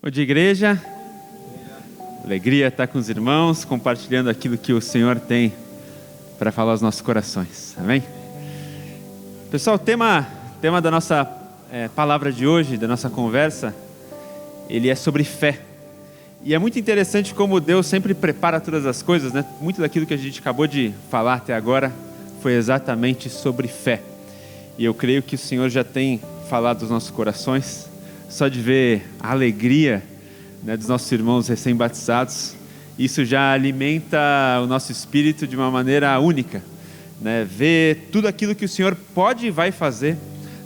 Oi de igreja, alegria estar com os irmãos, compartilhando aquilo que o Senhor tem para falar aos nossos corações, amém? Pessoal, o tema da nossa palavra de hoje, da nossa conversa, ele é sobre fé. E é muito interessante como Deus sempre prepara todas as coisas, né? Muito daquilo que a gente acabou de falar até agora foi exatamente sobre fé. E eu creio que o Senhor já tem falado aos nossos corações. Só de ver a alegria, né, dos nossos irmãos recém-batizados, isso já alimenta o nosso espírito de uma maneira única, né? Ver tudo aquilo que o Senhor pode e vai fazer,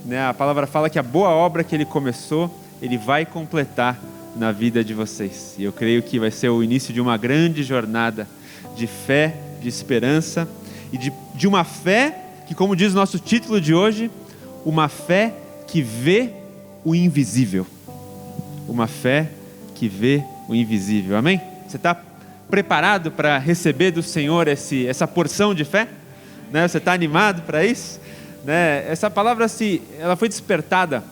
né? A palavra fala que a boa obra que Ele começou, Ele vai completar na vida de vocês. E eu creio que vai ser o início de uma grande jornada de fé, de esperança e de uma fé que, como diz o nosso título de hoje, uma fé que vê o invisível. Uma fé que vê o invisível. Amém? Você está preparado para receber do Senhor essa porção de fé? Né? Você está animado para isso? Né? Essa palavra ela foi despertada,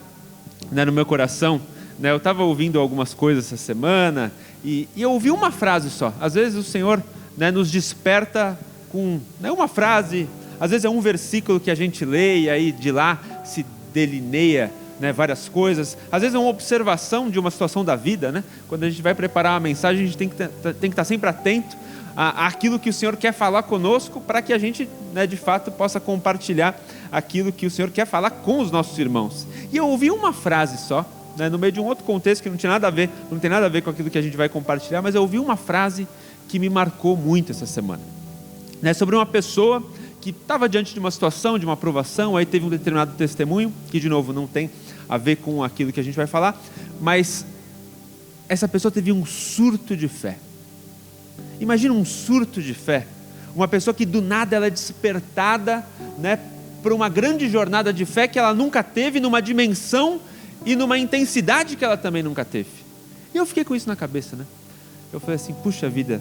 né, no meu coração. Né? Eu estava ouvindo algumas coisas essa semana e eu ouvi uma frase só. Às vezes o Senhor, né, nos desperta com, né, uma frase. Às vezes é um versículo que a gente lê e aí de lá se delineia, né, várias coisas. Às vezes é uma observação de uma situação da vida, né? Quando a gente vai preparar uma mensagem, a gente tem que estar sempre atento àquilo que o Senhor quer falar conosco, para que a gente, né, de fato possa compartilhar aquilo que o Senhor quer falar com os nossos irmãos. E eu ouvi uma frase só, né, no meio de um outro contexto que não tem nada a ver com aquilo que a gente vai compartilhar, mas eu ouvi uma frase que me marcou muito essa semana, né, sobre uma pessoa que estava diante de uma situação, de uma provação, aí teve um determinado testemunho, que de novo não tem a ver com aquilo que a gente vai falar, mas essa pessoa teve um surto de fé. Imagina um surto de fé, uma pessoa que do nada ela é despertada, né, para uma grande jornada de fé que ela nunca teve, numa dimensão e numa intensidade que ela também nunca teve. E eu fiquei com isso na cabeça, né? Eu falei assim, puxa vida,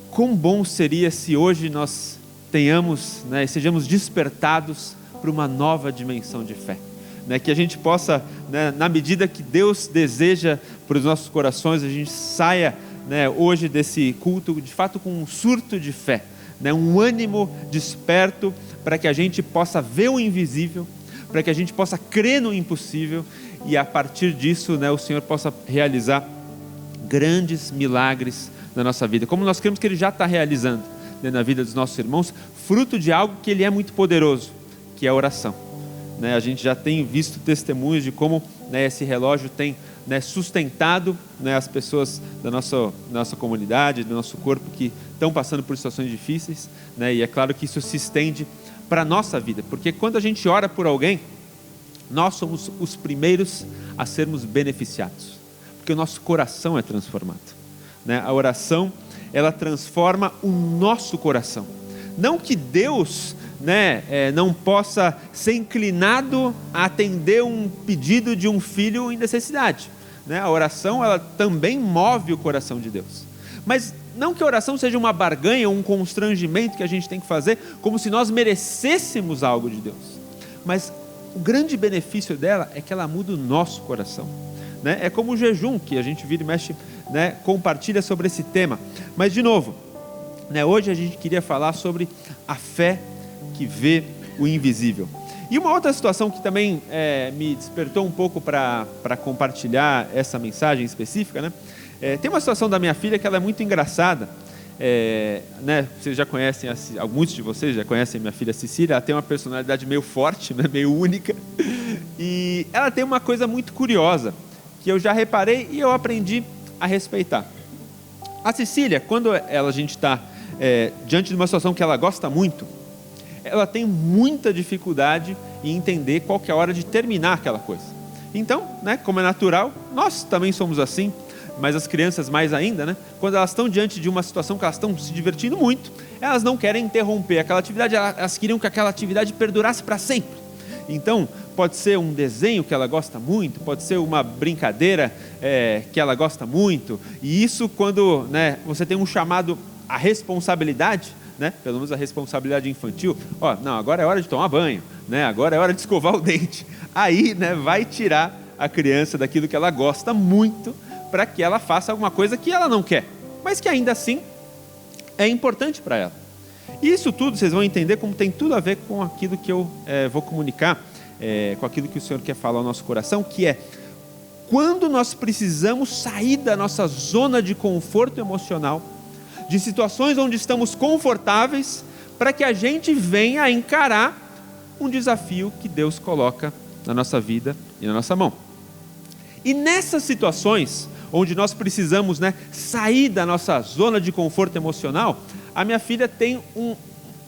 quão bom seria se hoje nós tenhamos, né, sejamos despertados para uma nova dimensão de fé, né, que a gente possa, né, na medida que Deus deseja para os nossos corações, a gente saia, né, hoje desse culto de fato com um surto de fé, né, um ânimo desperto para que a gente possa ver o invisível, para que a gente possa crer no impossível e a partir disso, né, o Senhor possa realizar grandes milagres na nossa vida, como nós cremos que Ele já está realizando, né, na vida dos nossos irmãos, fruto de algo que Ele é muito poderoso, que é a oração, né? A gente já tem visto testemunhos de como, né, esse relógio tem, né, sustentado, né, as pessoas da nossa comunidade, do nosso corpo que estão passando por situações difíceis, né? E é claro que isso se estende para a nossa vida, porque quando a gente ora por alguém, nós somos os primeiros a sermos beneficiados, porque o nosso coração é transformado, né? A oração, ela transforma o nosso coração. Não que Deus, né, não possa ser inclinado a atender um pedido de um filho em necessidade, né? A oração, ela também move o coração de Deus. Mas não que a oração seja uma barganha, um constrangimento que a gente tem que fazer, como se nós merecêssemos algo de Deus. Mas o grande benefício dela é que ela muda o nosso coração, né? É como o jejum, que a gente vira e mexe, né, compartilha sobre esse tema. Mas de novo, né, hoje a gente queria falar sobre a fé que vê o invisível. E uma outra situação que também me despertou um pouco para compartilhar essa mensagem específica, né? Tem uma situação da minha filha que ela é muito engraçada, né? Vocês já conhecem, alguns de vocês já conhecem minha filha Cecília. Ela tem uma personalidade meio forte, né, meio única, e ela tem uma coisa muito curiosa que eu já reparei e eu aprendi a respeitar. A Cecília, quando a gente está diante de uma situação que ela gosta muito, ela tem muita dificuldade em entender qual que é a hora de terminar aquela coisa. Então, né, como é natural, nós também somos assim, mas as crianças mais ainda, né, quando elas estão diante de uma situação que elas estão se divertindo muito, elas não querem interromper aquela atividade, elas queriam que aquela atividade perdurasse para sempre. Então, pode ser um desenho que ela gosta muito, pode ser uma brincadeira que ela gosta muito, e isso quando, né, você tem um chamado à responsabilidade, né, pelo menos a responsabilidade infantil, não, agora é hora de tomar banho, né, agora é hora de escovar o dente, aí, né, vai tirar a criança daquilo que ela gosta muito para que ela faça alguma coisa que ela não quer, mas que ainda assim é importante para ela. E isso tudo vocês vão entender como tem tudo a ver com aquilo que eu vou comunicar, com aquilo que o Senhor quer falar ao nosso coração, que é quando nós precisamos sair da nossa zona de conforto emocional, de situações onde estamos confortáveis, para que a gente venha encarar um desafio que Deus coloca na nossa vida e na nossa mão. E nessas situações onde nós precisamos, sair da nossa zona de conforto emocional, a minha filha tem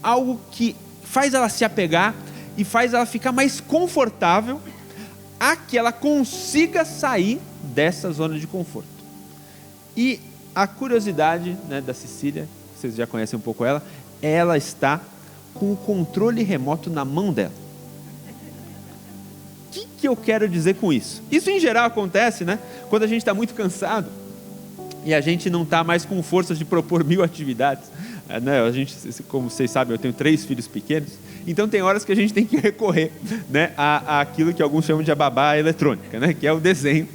algo que faz ela se apegar e faz ela ficar mais confortável a que ela consiga sair dessa zona de conforto. E a curiosidade da Cecília, vocês já conhecem um pouco ela está com o controle remoto na mão dela. O que eu quero dizer com isso? Isso em geral acontece, quando a gente está muito cansado e a gente não está mais com forças de propor 1000 atividades. A gente, como vocês sabem, eu tenho 3 filhos pequenos, então tem horas que a gente tem que recorrer àquilo que alguns chamam de a babá eletrônica, que é o desenho,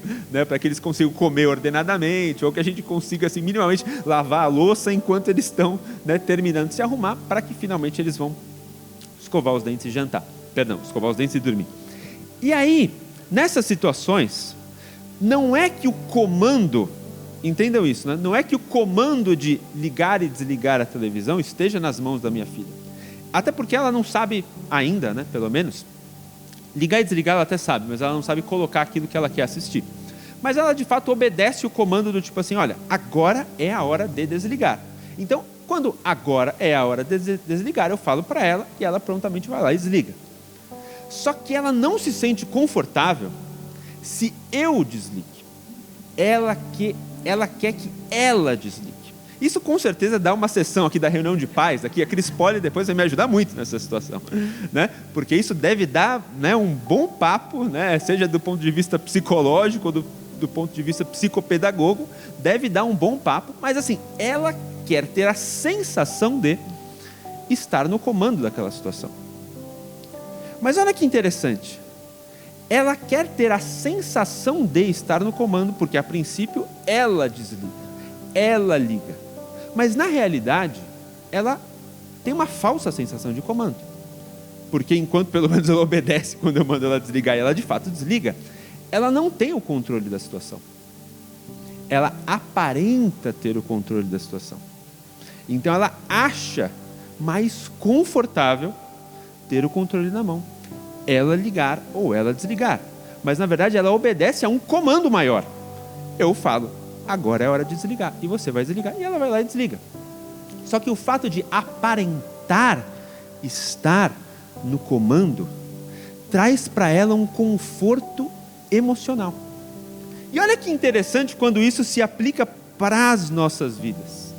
para que eles consigam comer ordenadamente, ou que a gente consiga assim, minimamente lavar a louça enquanto eles estão terminando de se arrumar, para que finalmente eles vão escovar os dentes e jantar. Escovar os dentes e dormir. E aí, nessas situações, não é que o comando, entendam isso, não é que o comando de ligar e desligar a televisão esteja nas mãos da minha filha. Até porque ela não sabe ainda, pelo menos, ligar e desligar ela até sabe, mas ela não sabe colocar aquilo que ela quer assistir. Mas ela de fato obedece o comando do tipo assim, olha, agora é a hora de desligar. Então, quando agora é a hora de desligar, eu falo para ela e ela prontamente vai lá e desliga. Só que ela não se sente confortável se eu desligue. Ela quer que ela desligue. Isso com certeza dá uma sessão aqui da reunião de pais, aqui a Cris Poli depois vai me ajudar muito nessa situação, porque isso deve dar um bom papo, seja do ponto de vista psicológico ou do ponto de vista psicopedagogo, deve dar um bom papo, mas assim, ela quer ter a sensação de estar no comando daquela situação. Mas olha que interessante, ela quer ter a sensação de estar no comando, porque a princípio ela desliga, ela liga, mas na realidade ela tem uma falsa sensação de comando, porque enquanto pelo menos ela obedece quando eu mando ela desligar e ela de fato desliga, ela não tem o controle da situação, ela aparenta ter o controle da situação, então ela acha mais confortável ter o controle na mão, ela ligar ou ela desligar, mas na verdade ela obedece a um comando maior. Eu falo, agora é hora de desligar, e você vai desligar, e ela vai lá e desliga. Só que o fato de aparentar estar no comando traz para ela um conforto emocional. E olha que interessante quando isso se aplica para as nossas vidas.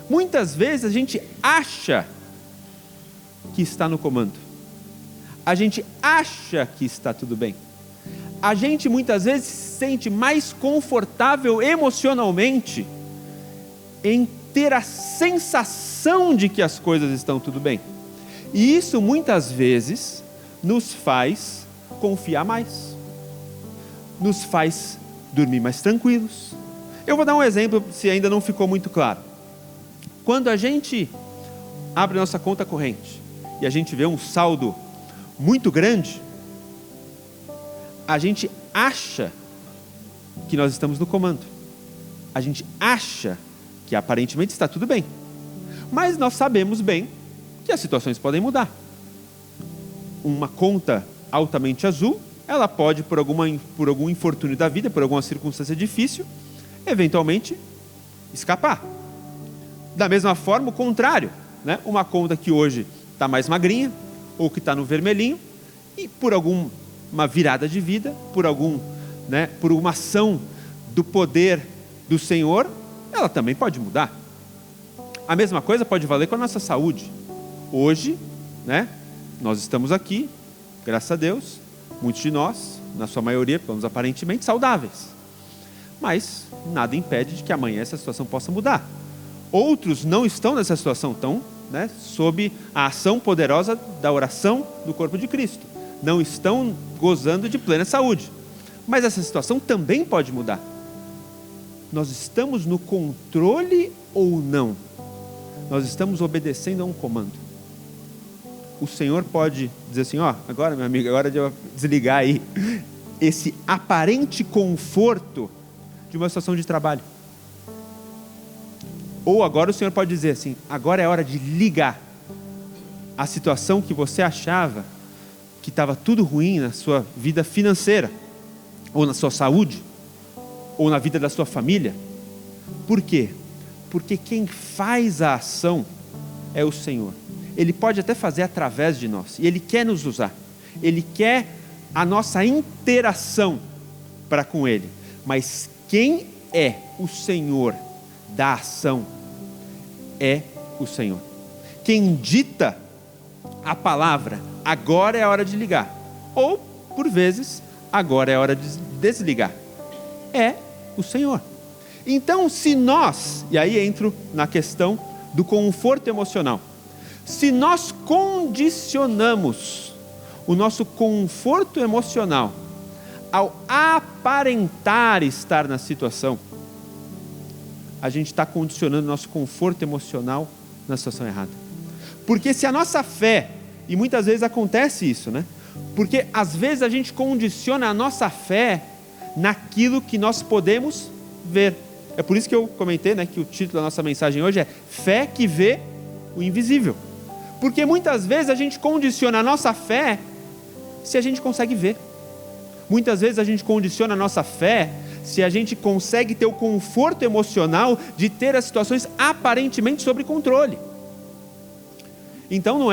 Muitas vezes a gente acha que está no comando, a gente acha que está tudo bem, a gente muitas vezes se sente mais confortável emocionalmente em ter a sensação de que as coisas estão tudo bem, e isso muitas vezes nos faz confiar mais, nos faz dormir mais tranquilos. Eu vou dar um exemplo se ainda não ficou muito claro. Quando a gente abre nossa conta corrente e a gente vê um saldo muito grande, a gente acha que nós estamos no comando, a gente acha que aparentemente está tudo bem, mas nós sabemos bem que as situações podem mudar. Uma conta altamente azul, ela pode, por algum infortúnio da vida, por alguma circunstância difícil, eventualmente escapar. Da mesma forma, o contrário, uma conta que hoje está mais magrinha, ou que está no vermelhinho, e por alguma virada de vida, por uma ação do poder do Senhor, ela também pode mudar. A mesma coisa pode valer com a nossa saúde. Hoje, nós estamos aqui, graças a Deus, muitos de nós, na sua maioria, pelo menos aparentemente, saudáveis. Mas nada impede de que amanhã essa situação possa mudar. Outros não estão nessa situação, estão sob a ação poderosa da oração do corpo de Cristo. Não estão gozando de plena saúde. Mas essa situação também pode mudar. nós estamos no controle ou não? Nós estamos obedecendo a um comando. O Senhor pode dizer assim, agora meu amigo, agora de eu desligar aí esse aparente conforto de uma situação de trabalho. Ou agora o Senhor pode dizer assim, agora é hora de ligar a situação que você achava que estava tudo ruim na sua vida financeira, ou na sua saúde, ou na vida da sua família. Por quê? Porque quem faz a ação é o Senhor. Ele pode até fazer através de nós, e Ele quer nos usar, Ele quer a nossa interação para com Ele, mas quem é o Senhor da ação é o Senhor. Quem dita a palavra, agora é a hora de ligar, ou por vezes, agora é a hora de desligar, é o Senhor. Então se nós, e aí entro na questão do conforto emocional, se nós condicionamos o nosso conforto emocional ao aparentar estar na situação, a gente está condicionando o nosso conforto emocional na situação errada. Porque se a nossa fé, e muitas vezes acontece isso, né? Porque às vezes a gente condiciona a nossa fé naquilo que nós podemos ver. É por isso que eu comentei, né, que o título da nossa mensagem hoje é Fé que vê o invisível. Porque muitas vezes a gente condiciona a nossa fé se a gente consegue ver. Muitas vezes a gente condiciona a nossa fé se a gente consegue ter o conforto emocional de ter as situações aparentemente sob controle. Então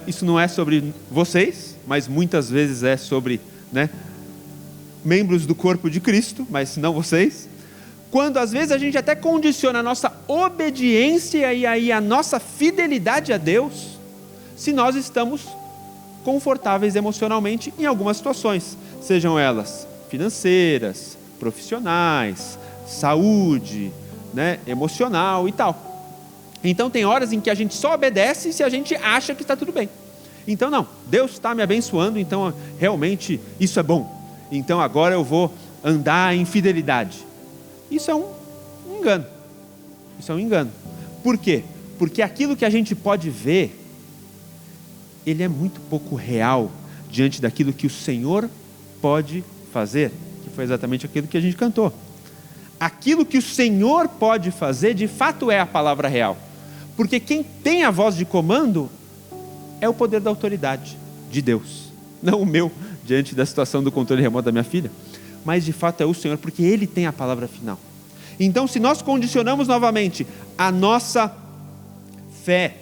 isso não é sobre vocês, mas muitas vezes é sobre, né, membros do corpo de Cristo, mas não vocês. Quando às vezes a gente até condiciona a nossa obediência e aí a nossa fidelidade a Deus, se nós estamos confortáveis emocionalmente em algumas situações, sejam elas financeiras, profissionais, saúde, né, emocional e tal. Então tem horas em que a gente só obedece se a gente acha que está tudo bem. Então não, Deus está me abençoando, então realmente isso é bom. Então agora eu vou andar em fidelidade. Isso é um engano. Isso é um engano. Por quê? Porque aquilo que a gente pode ver, ele é muito pouco real diante daquilo que o Senhor pode fazer, que foi exatamente aquilo que a gente cantou. Aquilo que o Senhor pode fazer, de fato é a palavra real. Porque quem tem a voz de comando é o poder da autoridade de Deus, não o meu, diante da situação do controle remoto da minha filha, mas de fato é o Senhor, porque Ele tem a palavra final. Então se nós condicionamos novamente a nossa fé,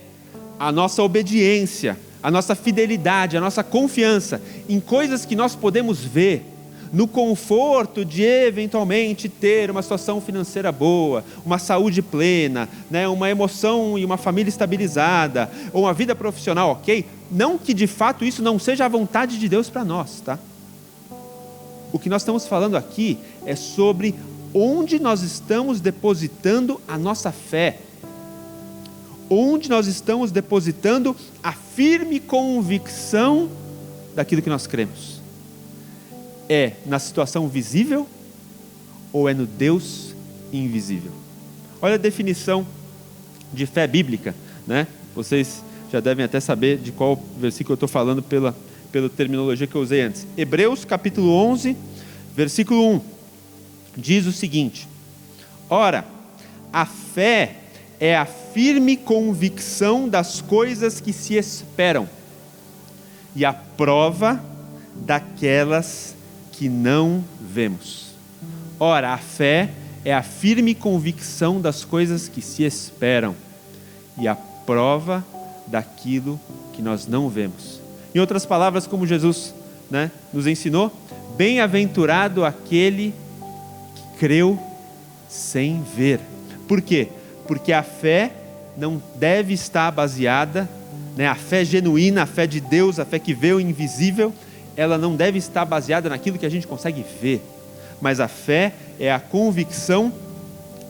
a nossa obediência, a nossa fidelidade, a nossa confiança em coisas que nós podemos ver, no conforto de eventualmente ter uma situação financeira boa, uma saúde plena, né, uma emoção e uma família estabilizada, ou uma vida profissional ok, não que de fato isso não seja a vontade de Deus para nós, tá? O que nós estamos falando aqui é sobre onde nós estamos depositando a nossa fé, onde nós estamos depositando a firme convicção daquilo que nós cremos. É na situação visível ou é no Deus invisível? Olha a definição de fé bíblica, né? Vocês já devem até saber de qual versículo eu estou falando pela terminologia que eu usei antes. Hebreus capítulo 11, versículo 1, diz o seguinte: ora, a fé é a firme convicção das coisas que se esperam e a prova daquelas que não vemos. Ora, a fé é a firme convicção das coisas que se esperam e a prova daquilo que nós não vemos. Em outras palavras, como Jesus, né, nos ensinou, bem-aventurado aquele que creu sem ver. Por quê? Porque a fé não deve estar baseada, né, a fé genuína, a fé de Deus, a fé que vê o invisível, ela não deve estar baseada naquilo que a gente consegue ver, mas a fé é a convicção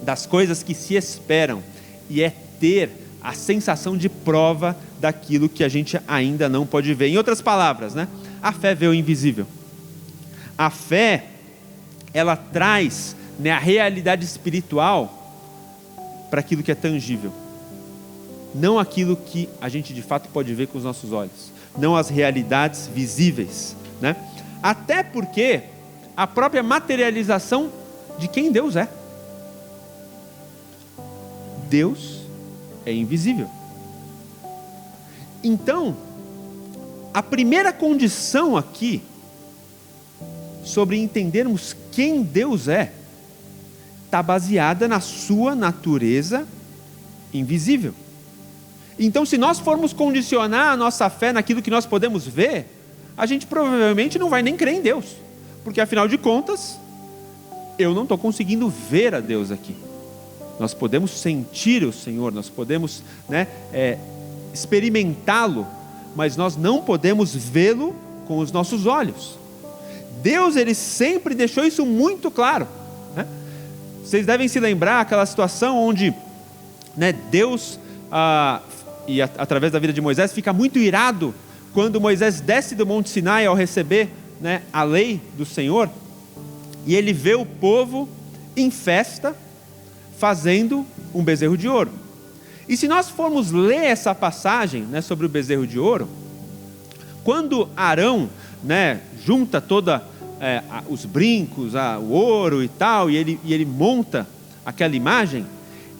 das coisas que se esperam e é ter a sensação de prova daquilo que a gente ainda não pode ver. Em outras palavras, né, a fé vê o invisível. A fé, ela traz né, a realidade espiritual para aquilo que é tangível. Não aquilo que a gente de fato pode ver com os nossos olhos. Não as realidades visíveis, né? Até porque a própria materialização de quem Deus é. Deus é invisível. Então, a primeira condição aqui sobre entendermos quem Deus é está baseada na sua natureza invisível. Então, se nós formos condicionar a nossa fé naquilo que nós podemos ver, a gente provavelmente não vai nem crer em Deus, porque afinal de contas, eu não estou conseguindo ver a Deus aqui. Nós podemos sentir o Senhor, nós podemos, né, experimentá-lo, mas nós não podemos vê-lo com os nossos olhos. Deus, ele sempre deixou isso muito claro, né? Vocês devem se lembrar aquela situação onde, né, Deus, através da vida de Moisés, fica muito irado quando Moisés desce do Monte Sinai ao receber, né, a lei do Senhor, e ele vê o povo em festa fazendo um bezerro de ouro. E se nós formos ler essa passagem, né, sobre o bezerro de ouro, quando Arão, né, junta toda os brincos, o ouro e tal, e ele monta aquela imagem,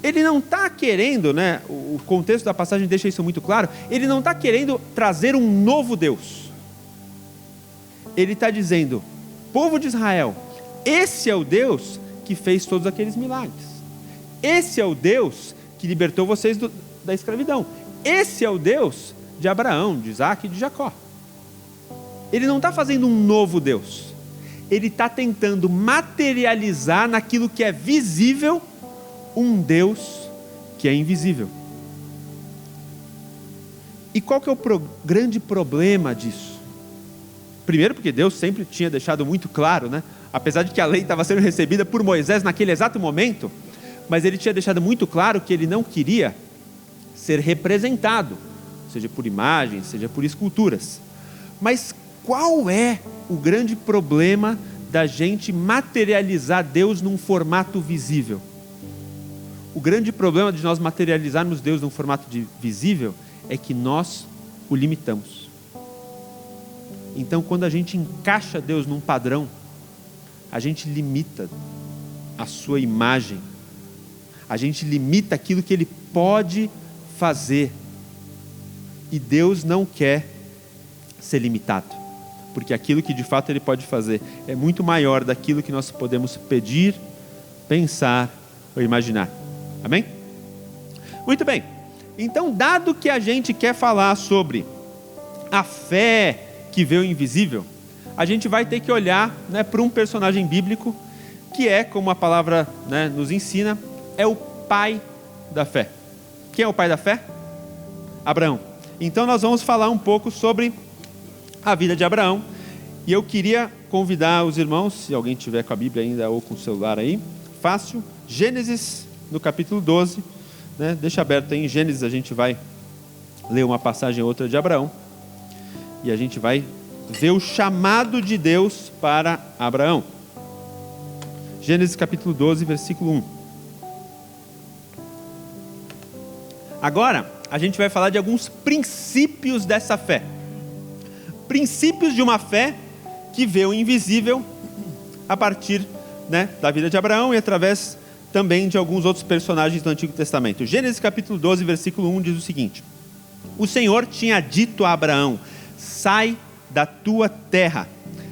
ele não está querendo, né, o contexto da passagem deixa isso muito claro, ele não está querendo trazer um novo Deus. Ele está dizendo: povo de Israel, esse é o Deus que fez todos aqueles milagres. Esse é o Deus que libertou vocês da escravidão. Esse é o Deus de Abraão, de Isaac e de Jacó. Ele não está fazendo um novo Deus. Ele está tentando materializar naquilo que é visível um Deus que é invisível. E qual que é o grande problema disso? Primeiro, porque Deus sempre tinha deixado muito claro, né? Apesar de que a lei estava sendo recebida por Moisés naquele exato momento, mas ele tinha deixado muito claro que ele não queria ser representado, seja por imagens, seja por esculturas. Mas qual é o grande problema da gente materializar Deus num formato visível? O grande problema de nós materializarmos Deus num formato visível é que nós o limitamos. Então, quando a gente encaixa Deus num padrão, a gente limita a sua imagem, a gente limita aquilo que Ele pode fazer. E Deus não quer ser limitado, porque aquilo que de fato Ele pode fazer é muito maior daquilo que nós podemos pedir, pensar ou imaginar. Amém? Muito bem. Então, dado que a gente quer falar sobre a fé que vê o invisível, a gente vai ter que olhar, né, para um personagem bíblico que é, como a palavra, né, nos ensina, é o pai da fé. Quem é o pai da fé? Abraão. Então nós vamos falar um pouco sobre a vida de Abraão. E eu queria convidar os irmãos, se alguém tiver com a Bíblia ainda ou com o celular aí, fácil, Gênesis no capítulo 12, né? Deixa aberto aí em Gênesis, a gente vai ler uma passagem ou outra de Abraão. E a gente vai ver o chamado de Deus para Abraão. Gênesis capítulo 12, versículo 1. Agora, a gente vai falar de alguns princípios dessa fé. Princípios de uma fé que vê o invisível a partir, né, da vida de Abraão e através também de alguns outros personagens do Antigo Testamento. Gênesis capítulo 12, versículo 1 diz o seguinte: o Senhor tinha dito a Abraão: sai da tua terra,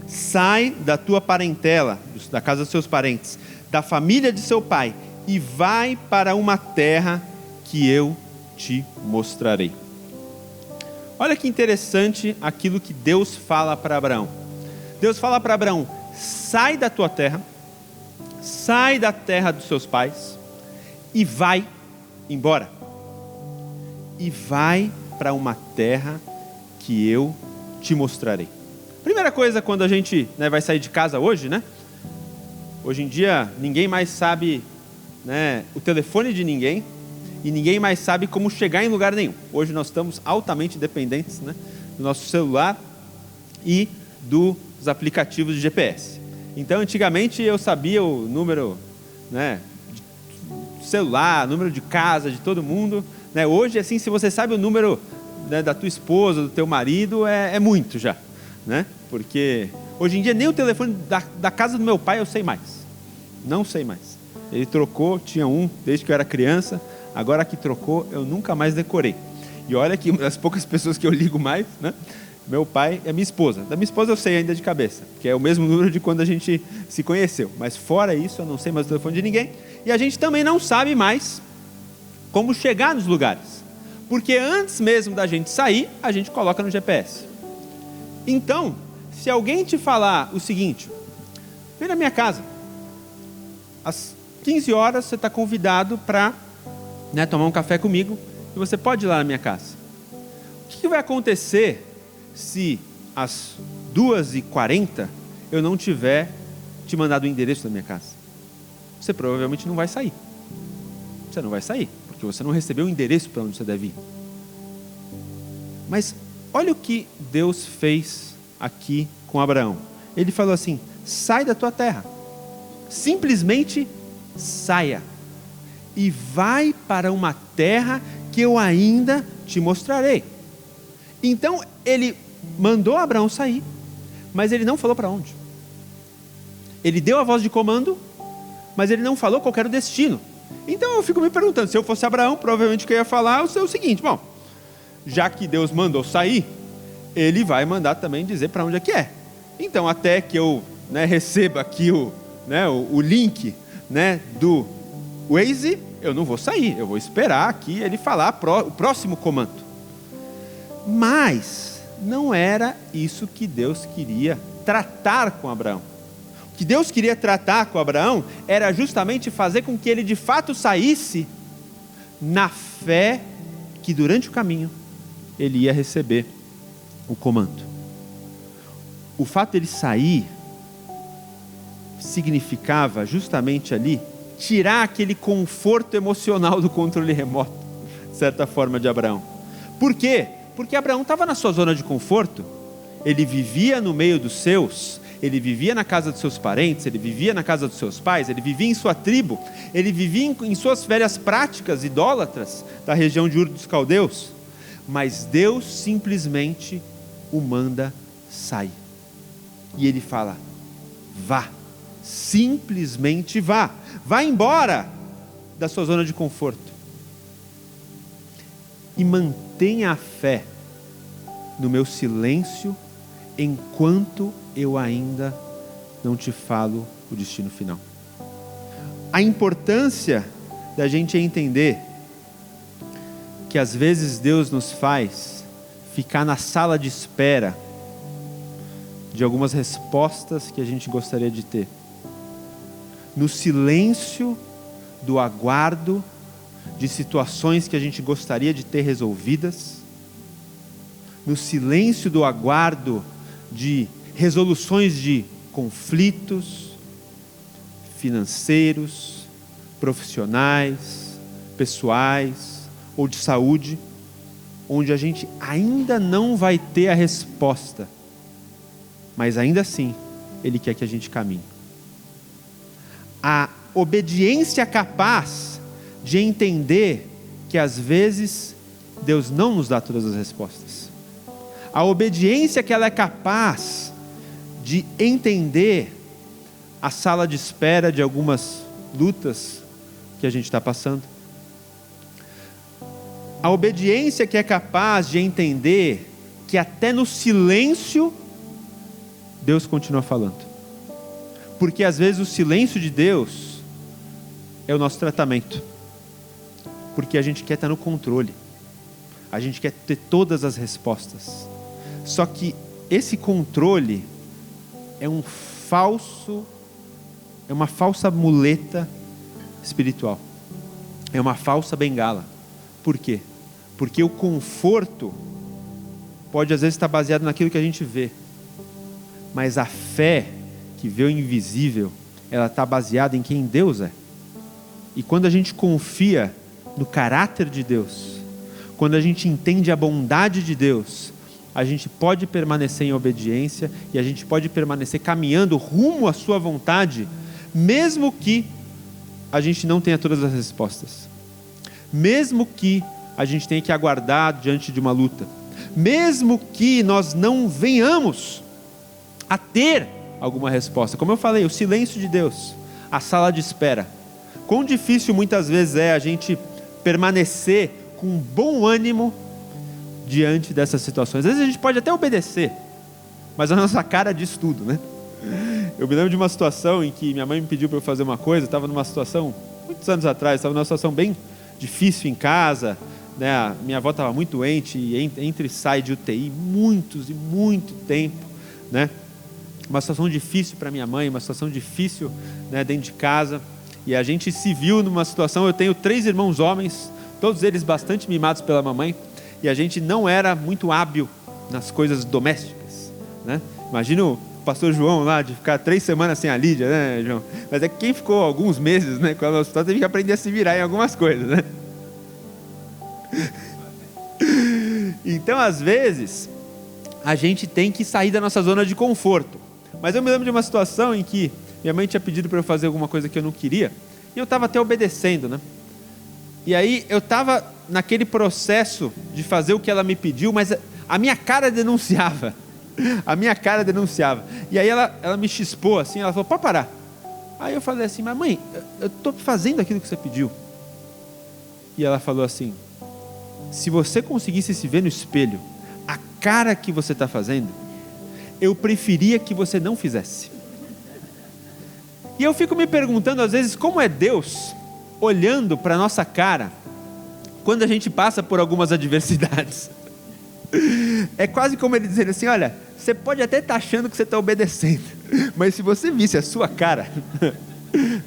sai da tua parentela, da casa dos seus parentes, da família de seu pai, e vai para uma terra que eu te mostrarei. Olha que interessante aquilo que Deus fala para Abraão. Deus fala para Abraão: sai da tua terra, sai da terra dos seus pais e vai embora. E vai para uma terra que eu te mostrarei. Primeira coisa, quando a gente, né, vai sair de casa hoje, né? Hoje em dia ninguém mais sabe, né, o telefone de ninguém, e ninguém mais sabe como chegar em lugar nenhum. Hoje nós estamos altamente dependentes, né, do nosso celular e dos aplicativos de GPS. Então, antigamente eu sabia o número né, de celular, número de casa de todo mundo, né? Hoje, assim, se você sabe o número, né, da tua esposa, do teu marido, é muito já, né? Porque hoje em dia nem o telefone da casa do meu pai eu sei mais, não sei mais. Ele trocou, tinha um desde que eu era criança, agora que trocou eu nunca mais decorei. E olha que uma das poucas pessoas que eu ligo mais, né? Meu pai é minha esposa. Da minha esposa eu sei ainda de cabeça, que é o mesmo número de quando a gente se conheceu. Mas fora isso, eu não sei mais o telefone de ninguém. E a gente também não sabe mais como chegar nos lugares. Porque antes mesmo da gente sair, a gente coloca no GPS. Então, se alguém te falar o seguinte: vem na minha casa, às 15 horas você está convidado para, né, tomar um café comigo, e você pode ir lá na minha casa. O que vai acontecer se às 2h40 eu não tiver te mandado o endereço da minha casa? Você provavelmente não vai sair. Você não vai sair, porque você não recebeu o endereço para onde você deve ir. Mas olha o que Deus fez aqui com Abraão. Ele falou assim: sai da tua terra, simplesmente saia, e vai para uma terra que eu ainda te mostrarei. Então ele mandou Abraão sair, mas ele não falou para onde. Ele deu a voz de comando, mas ele não falou qual era o destino. Então eu fico me perguntando, se eu fosse Abraão, provavelmente o que eu ia falar é o seguinte: bom, já que Deus mandou sair, ele vai mandar também dizer para onde é que é. Então, até que eu, né, receba aqui o link, né, do Waze, eu não vou sair, eu vou esperar aqui ele falar o próximo comando. Mas não era isso que Deus queria tratar com Abraão. O que Deus queria tratar com Abraão era justamente fazer com que ele de fato saísse na fé que durante o caminho ele ia receber o comando. O fato dele sair significava justamente ali tirar aquele conforto emocional do controle remoto, de certa forma, de Abraão. Por quê? Porque Abraão estava na sua zona de conforto. Ele vivia no meio dos seus, ele vivia na casa dos seus parentes, ele vivia na casa dos seus pais, ele vivia em sua tribo, ele vivia em suas velhas práticas idólatras da região de Ur dos Caldeus. Mas Deus simplesmente o manda sair. E ele fala: vá, simplesmente vá, vá embora da sua zona de conforto e mantenha a fé no meu silêncio enquanto eu ainda não te falo o destino final. A importância da gente entender que às vezes Deus nos faz ficar na sala de espera de algumas respostas que a gente gostaria de ter, no silêncio do aguardo de situações que a gente gostaria de ter resolvidas, no silêncio do aguardo de resoluções de conflitos financeiros, profissionais, pessoais ou de saúde, onde a gente ainda não vai ter a resposta, mas ainda assim Ele quer que a gente caminhe. A obediência capaz de entender que às vezes Deus não nos dá todas as respostas. A obediência que ela é capaz de entender a sala de espera de algumas lutas que a gente está passando. A obediência que é capaz de entender que até no silêncio Deus continua falando. Porque às vezes o silêncio de Deus é o nosso tratamento. Porque a gente quer estar no controle. A gente quer ter todas as respostas. Só que esse controle é uma falsa muleta espiritual. É uma falsa bengala. Por quê? Porque o conforto pode às vezes estar baseado naquilo que a gente vê. Mas a fé que vê o invisível, ela está baseada em quem Deus é. E quando a gente confia no caráter de Deus, quando a gente entende a bondade de Deus, a gente pode permanecer em obediência e a gente pode permanecer caminhando rumo à sua vontade, mesmo que a gente não tenha todas as respostas, mesmo que a gente tenha que aguardar diante de uma luta, mesmo que nós não venhamos a ter alguma resposta, como eu falei, o silêncio de Deus, a sala de espera, quão difícil muitas vezes é a gente permanecer com bom ânimo diante dessas situações. Às vezes a gente pode até obedecer, mas a nossa cara diz tudo, né? Eu me lembro de uma situação em que minha mãe me pediu para eu fazer uma coisa, eu estava numa situação, muitos anos atrás, estava numa situação bem difícil em casa, né? Minha avó estava muito doente, e entra e sai de UTI, muito tempo, né? Uma situação difícil para minha mãe, uma situação difícil, né, dentro de casa, e a gente se viu numa situação, eu tenho 3 irmãos homens, todos eles bastante mimados pela mamãe, e a gente não era muito hábil nas coisas domésticas, né? Imagina o pastor João lá, de ficar 3 semanas sem a Lídia, né, João? Mas é que quem ficou alguns meses, né, com ela no hospital, teve que aprender a se virar em algumas coisas, né? Então, às vezes, a gente tem que sair da nossa zona de conforto. Mas eu me lembro de uma situação em que minha mãe tinha pedido para eu fazer alguma coisa que eu não queria, e eu estava até obedecendo, né? E aí eu estava naquele processo de fazer o que ela me pediu, mas a minha cara denunciava. A minha cara denunciava. E aí ela me chispou assim, ela falou, pode parar. Aí eu falei assim, mas mãe, eu estou fazendo aquilo que você pediu. E ela falou assim, se você conseguisse se ver no espelho, a cara que você está fazendo, eu preferia que você não fizesse. E eu fico me perguntando às vezes como é Deus olhando para a nossa cara quando a gente passa por algumas adversidades. É quase como ele dizer assim, olha, você pode até estar achando que você está obedecendo, mas se você visse a sua cara,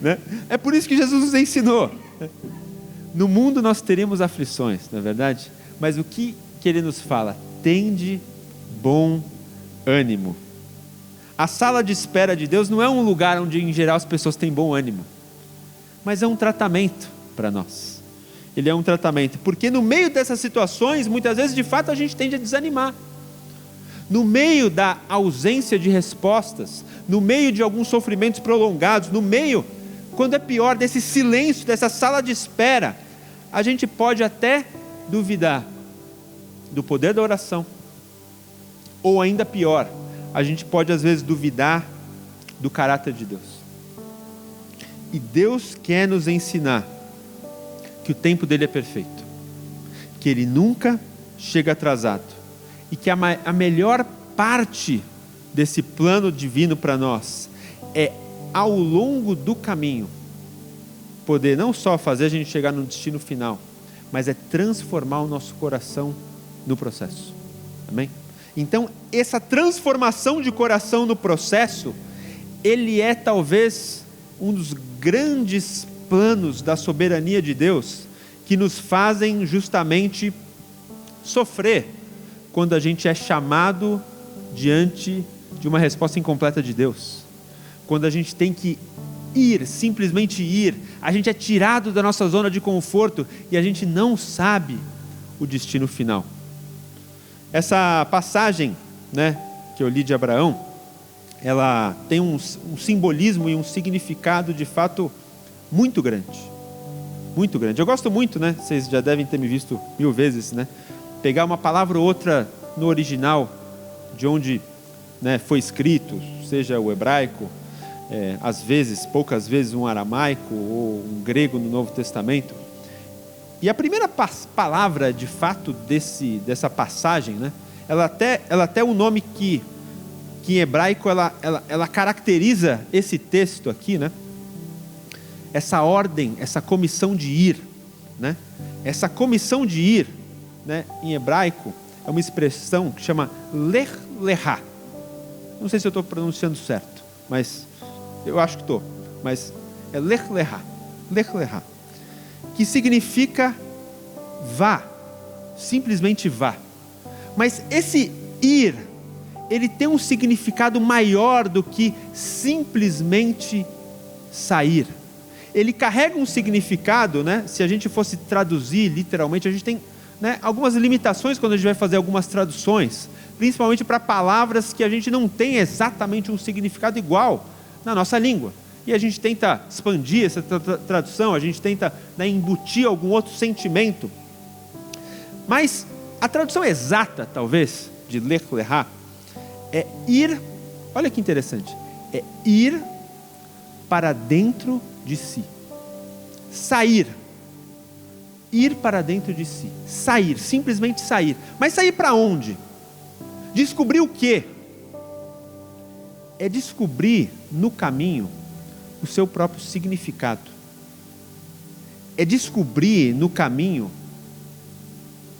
né? É por isso que Jesus nos ensinou. No mundo nós teremos aflições, não é verdade? Mas o que ele nos fala? Tende bom ânimo. A sala de espera de Deus não é um lugar onde em geral as pessoas têm bom ânimo, mas é um tratamento para nós. Ele é um tratamento, porque no meio dessas situações, muitas vezes de fato a gente tende a desanimar. No meio da ausência de respostas, no meio de alguns sofrimentos prolongados, no meio, quando é pior, desse silêncio, dessa sala de espera, a gente pode até duvidar do poder da oração, ou ainda pior, a gente pode às vezes duvidar do caráter de Deus. E Deus quer nos ensinar que o tempo dele é perfeito, que ele nunca chega atrasado, e que a melhor parte desse plano divino para nós é, ao longo do caminho, poder não só fazer a gente chegar no destino final, mas é transformar o nosso coração no processo. Amém? Então, essa transformação de coração no processo, ele é talvez um dos grandes planos da soberania de Deus, que nos fazem justamente sofrer quando a gente é chamado diante de uma resposta incompleta de Deus. Quando a gente tem que ir, simplesmente ir, a gente é tirado da nossa zona de conforto e a gente não sabe o destino final. Essa passagem, né, que eu li de Abraão, ela tem um simbolismo e um significado de fato muito grande. Muito grande. Eu gosto muito, né? Vocês já devem ter me visto 1000 vezes, né? Pegar uma palavra ou outra no original, de onde, né, foi escrito, seja o hebraico, às vezes, poucas vezes um aramaico ou um grego no Novo Testamento. E a primeira palavra, de fato, dessa passagem, né? Ela até um nome que em hebraico ela caracteriza esse texto aqui, né? Essa ordem, essa comissão de ir, né? Essa comissão de ir, né, em hebraico, é uma expressão que chama lech lechá. Não sei se eu estou pronunciando certo, mas eu acho que estou. Mas é lech lechá, que significa vá, simplesmente vá. Mas esse ir, ele tem um significado maior do que simplesmente sair. Ele carrega um significado, né? Se a gente fosse traduzir literalmente, a gente tem, né, algumas limitações quando a gente vai fazer algumas traduções, principalmente para palavras que a gente não tem exatamente um significado igual na nossa língua. e a gente tenta expandir essa tradução, a gente tenta, né, embutir algum outro sentimento. Mas a tradução exata, talvez, de Lech Lecha, é ir, olha que interessante, é ir para dentro de si. Sair. Ir para dentro de si. Sair, simplesmente sair. Mas sair para onde? Descobrir o quê? É descobrir no caminho o seu próprio significado. É descobrir no caminho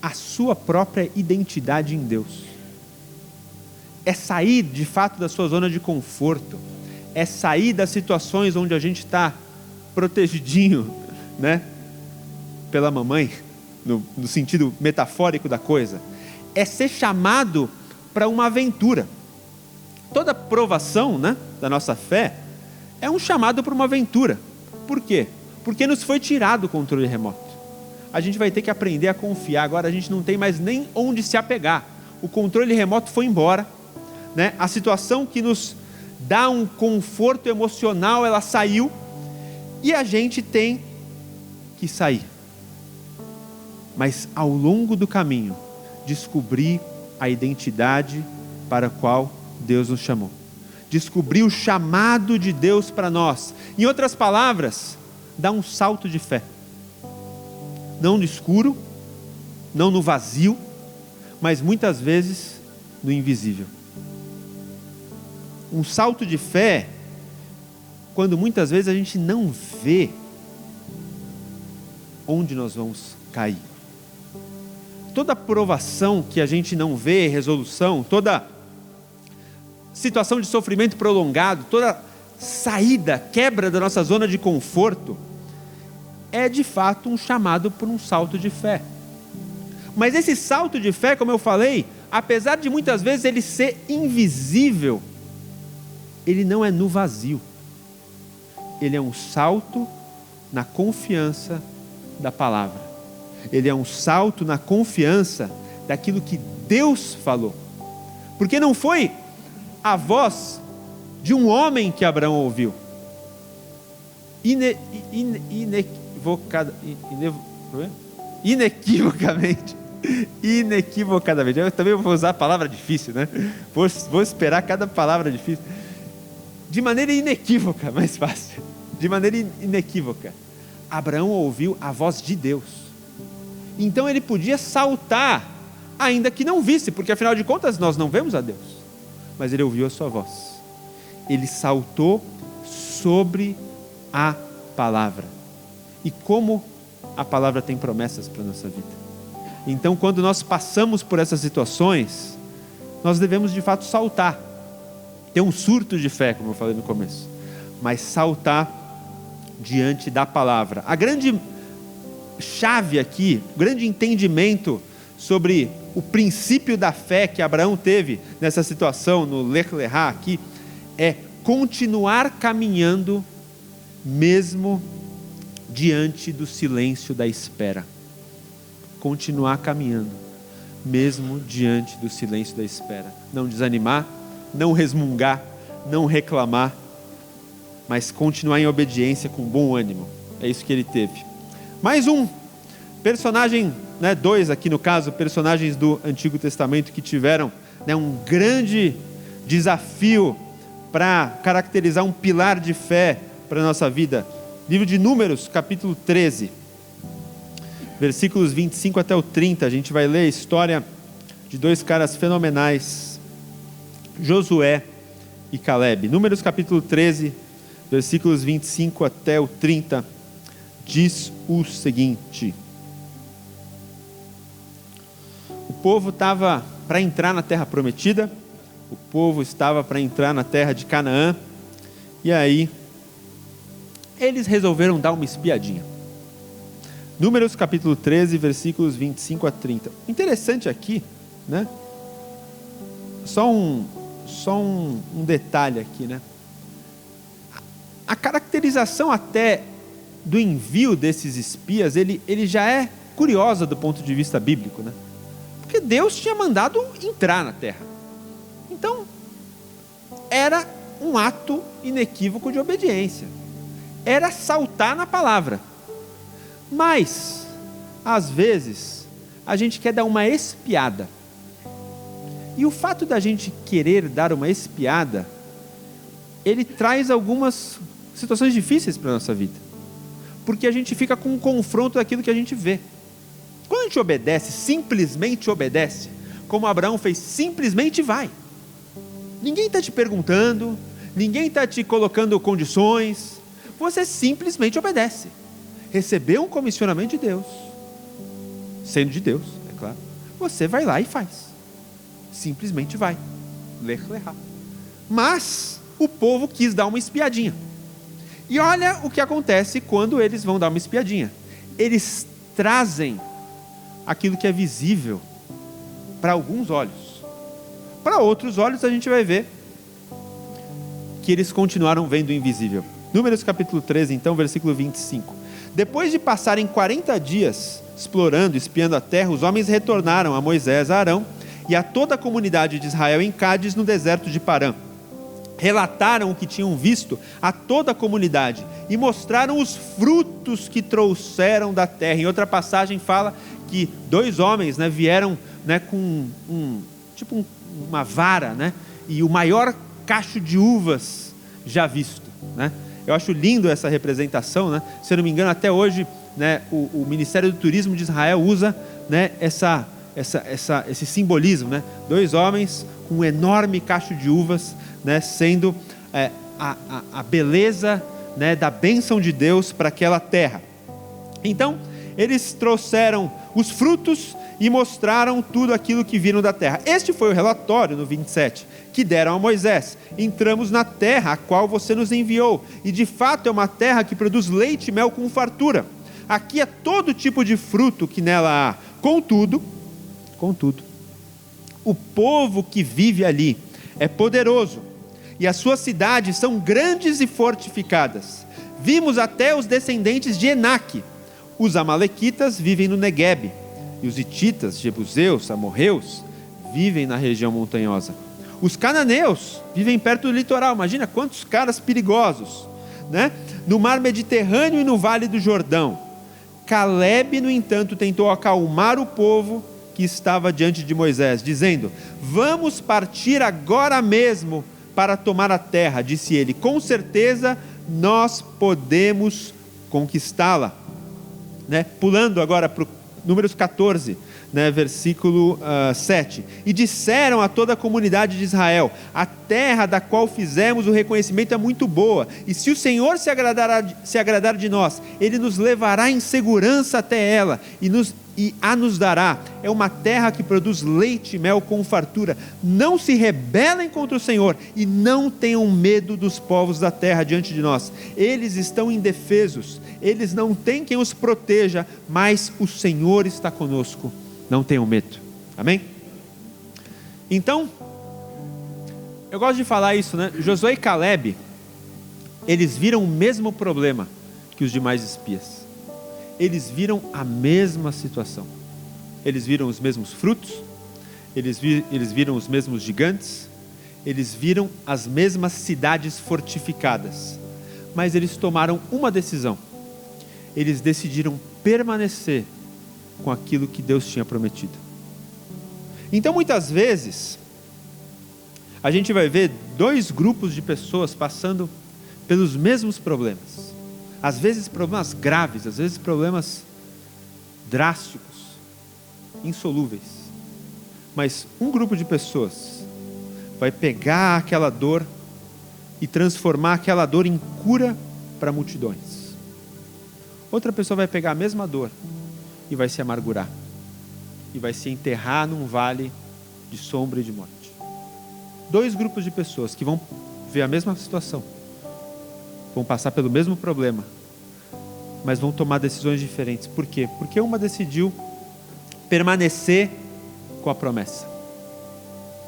a sua própria identidade em Deus. É sair de fato da sua zona de conforto. É sair das situações onde a gente está protegidinho, né, pela mamãe, no sentido metafórico da coisa. É ser chamado para uma aventura. Toda provação, né, da nossa fé é um chamado para uma aventura. Por quê? Porque nos foi tirado o controle remoto. A gente vai ter que aprender a confiar. Agora a gente não tem mais nem onde se apegar. O controle remoto foi embora, né? A situação que nos dá um conforto emocional, ela saiu, e a gente tem que sair. Mas ao longo do caminho, descobrir a identidade para a qual Deus nos chamou. Descobrir o chamado de Deus para nós. Em outras palavras, dar um salto de fé. Não no escuro, não no vazio, mas muitas vezes no invisível. Um salto de fé, quando muitas vezes a gente não vê onde nós vamos cair. Toda provação que a gente não vê resolução, toda situação de sofrimento prolongado, toda saída, quebra da nossa zona de conforto, é de fato um chamado por um salto de fé. Mas esse salto de fé, como eu falei, apesar de muitas vezes ele ser invisível, ele não é no vazio. Ele é um salto na confiança da palavra. Ele é um salto na confiança daquilo que Deus falou. Porque não foi a voz de um homem que Abraão ouviu. Inequivocamente. Eu também vou usar a palavra difícil, né? Vou esperar cada palavra difícil. De maneira inequívoca, mais fácil. De maneira inequívoca. Abraão ouviu a voz de Deus. Então ele podia saltar, ainda que não visse, porque afinal de contas nós não vemos a Deus. Mas ele ouviu a sua voz. Ele saltou sobre a palavra. E como a palavra tem promessas para a nossa vida. Então quando nós passamos por essas situações, nós devemos de fato saltar. Ter um surto de fé, como eu falei no começo. Mas saltar diante da palavra. A grande chave aqui, o grande entendimento sobre o princípio da fé que Abraão teve nessa situação, no Lech Lecha aqui, é continuar caminhando mesmo diante do silêncio da espera. Continuar caminhando mesmo diante do silêncio da espera. Não desanimar, não resmungar, não reclamar, mas continuar em obediência com bom ânimo. É isso que ele teve. Mais um personagem, né, dois aqui no caso, personagens do Antigo Testamento que tiveram, né, um grande desafio para caracterizar um pilar de fé para a nossa vida. Livro de Números, capítulo 13, versículos 25 até o 30, a gente vai ler a história de dois caras fenomenais, Josué e Caleb. Números capítulo 13, versículos 25 até o 30, diz o seguinte: o povo estava para entrar na terra prometida, o povo estava para entrar na terra de Canaã, e aí eles resolveram dar uma espiadinha. Números capítulo 13, versículos 25 a 30. Interessante aqui, né? Só um detalhe aqui, né? A caracterização até do envio desses espias, ele já é curiosa do ponto de vista bíblico, né? Porque Deus tinha mandado entrar na terra. Então, era um ato inequívoco de obediência. era saltar na palavra. Mas, às vezes, a gente quer dar uma espiada. E o fato da gente querer dar uma espiada, ele traz algumas situações difíceis para a nossa vida. Porque a gente fica com um confronto daquilo que a gente vê. Quando a gente obedece, simplesmente obedece, como Abraão fez, simplesmente vai. Ninguém está te perguntando, ninguém está te colocando condições, você simplesmente obedece. Recebeu um comissionamento de Deus, sendo de Deus, é claro, você vai lá e faz. Simplesmente vai. Lech lechá. Mas o povo quis dar uma espiadinha. E olha o que acontece quando eles vão dar uma espiadinha. Eles trazem aquilo que é visível para alguns olhos. Para outros olhos a gente vai ver que eles continuaram vendo o invisível. Números capítulo 13, então, versículo 25. Depois de passarem 40 dias explorando, espiando a terra, os homens retornaram a Moisés, a Arão e a toda a comunidade de Israel em Cádiz, no deserto de Parã. Relataram o que tinham visto a toda a comunidade e mostraram os frutos que trouxeram da terra. Em outra passagem fala que 2 homens, vieram, com uma vara, e o maior cacho de uvas já visto, Eu acho lindo essa representação, Se eu não me engano, até hoje, o Ministério do Turismo de Israel usa, esse simbolismo, 2 homens com um enorme cacho de uvas, sendo a beleza, da bênção de Deus para aquela terra. Então, eles trouxeram os frutos e mostraram tudo aquilo que viram da terra. Este foi o relatório, no 27, que deram a Moisés. Entramos na terra a qual você nos enviou, e de fato é uma terra que produz leite e mel com fartura. Aqui é todo tipo de fruto que nela há. Contudo, o povo que vive ali é poderoso, e as suas cidades são grandes e fortificadas. Vimos até os descendentes de Enaque. Os amalequitas vivem no Neguebe, e os hititas, jebuseus, amorreus, vivem na região montanhosa. Os cananeus vivem perto do litoral. Imagina quantos caras perigosos, no mar Mediterrâneo e no vale do Jordão. Calebe, no entanto, tentou acalmar o povo que estava diante de Moisés, dizendo: vamos partir agora mesmo para tomar a terra. Disse ele: com certeza nós podemos conquistá-la. Pulando agora para o Números 14, versículo 7. E disseram a toda a comunidade de Israel: a terra da qual fizemos o reconhecimento é muito boa, e se o Senhor se agradar de nós, Ele nos levará em segurança até ela, e a nos dará. É uma terra que produz leite e mel com fartura. Não se rebelem contra o Senhor, e não tenham medo dos povos da terra diante de nós. Eles estão indefesos, eles não têm quem os proteja, mas o Senhor está conosco. Não tenham medo. Amém? Então, eu gosto de falar isso, Josué e Calebe, eles viram o mesmo problema que os demais espias. Eles viram a mesma situação. Eles viram os mesmos frutos, eles viram os mesmos gigantes, eles viram as mesmas cidades fortificadas. Mas eles tomaram uma decisão. Eles decidiram permanecer com aquilo que Deus tinha prometido. Então, muitas vezes, a gente vai ver 2 grupos de pessoas passando pelos mesmos problemas. Às vezes problemas graves, às vezes problemas drásticos, insolúveis. Mas um grupo de pessoas vai pegar aquela dor e transformar aquela dor em cura para multidões. Outra pessoa vai pegar a mesma dor e vai se amargurar, e vai se enterrar num vale de sombra e de morte. 2 grupos de pessoas que vão ver a mesma situação, vão passar pelo mesmo problema, mas vão tomar decisões diferentes. Por quê? Porque uma decidiu permanecer com a promessa,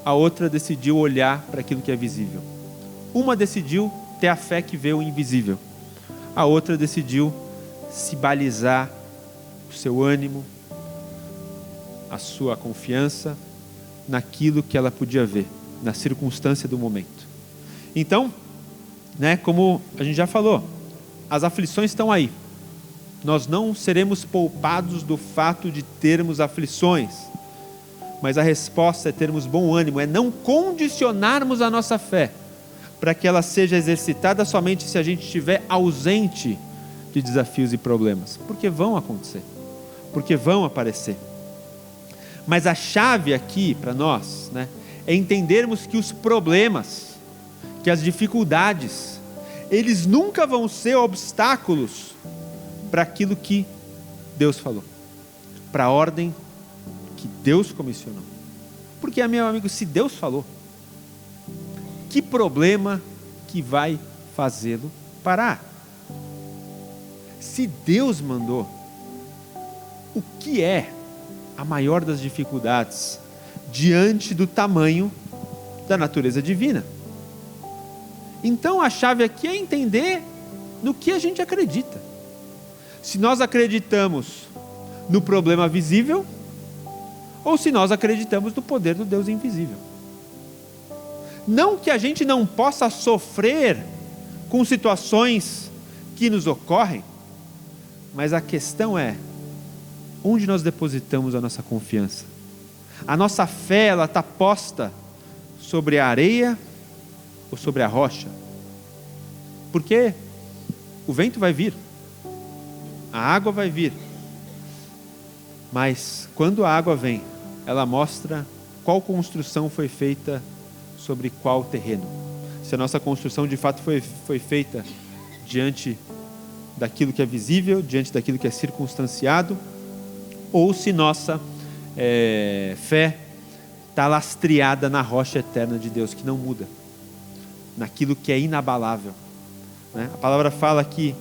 a outra decidiu olhar para aquilo que é visível. Uma decidiu ter a fé que vê o invisível, a outra decidiu se balizar o seu ânimo, a sua confiança naquilo que ela podia ver, na circunstância do momento. Então, como a gente já falou, as aflições estão aí. Nós não seremos poupados do fato de termos aflições, mas a resposta é termos bom ânimo, é não condicionarmos a nossa fé para que ela seja exercitada somente se a gente estiver ausente de desafios e problemas, porque vão acontecer, porque vão aparecer. Mas a chave aqui para nós, né, é entendermos que os problemas, que as dificuldades, eles nunca vão ser obstáculos para aquilo que Deus falou, para a ordem que Deus comissionou. Porque, meu amigo, se Deus falou, que problema que vai fazê-lo parar? Se Deus mandou, o que é a maior das dificuldades diante do tamanho da natureza divina? Então a chave aqui é entender no que a gente acredita. Se nós acreditamos no problema visível, ou se nós acreditamos no poder do Deus invisível. Não que a gente não possa sofrer com situações que nos ocorrem, mas a questão é, onde nós depositamos a nossa confiança? A nossa fé, ela está posta sobre a areia ou sobre a rocha? Porque o vento vai vir, a água vai vir, mas quando a água vem, ela mostra qual construção foi feita sobre qual terreno. Se a nossa construção de fato foi feita diante daquilo que é visível, diante daquilo que é circunstanciado, ou se nossa fé está lastreada na rocha eterna de Deus, que não muda, naquilo que é inabalável, né? A palavra fala que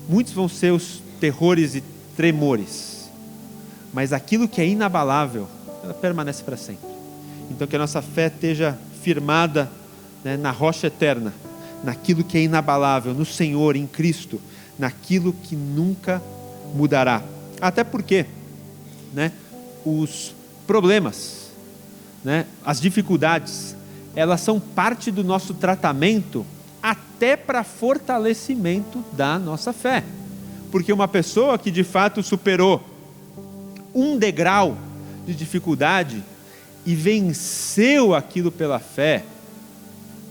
muitos vão ser os terrores e tremores, mas aquilo que é inabalável, ela permanece para sempre. Então que a nossa fé esteja firmada, né, na rocha eterna, naquilo que é inabalável, no Senhor, em Cristo, naquilo que nunca mudará. Até porque, né, os problemas, né, as dificuldades, elas são parte do nosso tratamento até para fortalecimento da nossa fé. Porque uma pessoa que de fato superou um degrau de dificuldade e venceu aquilo pela fé,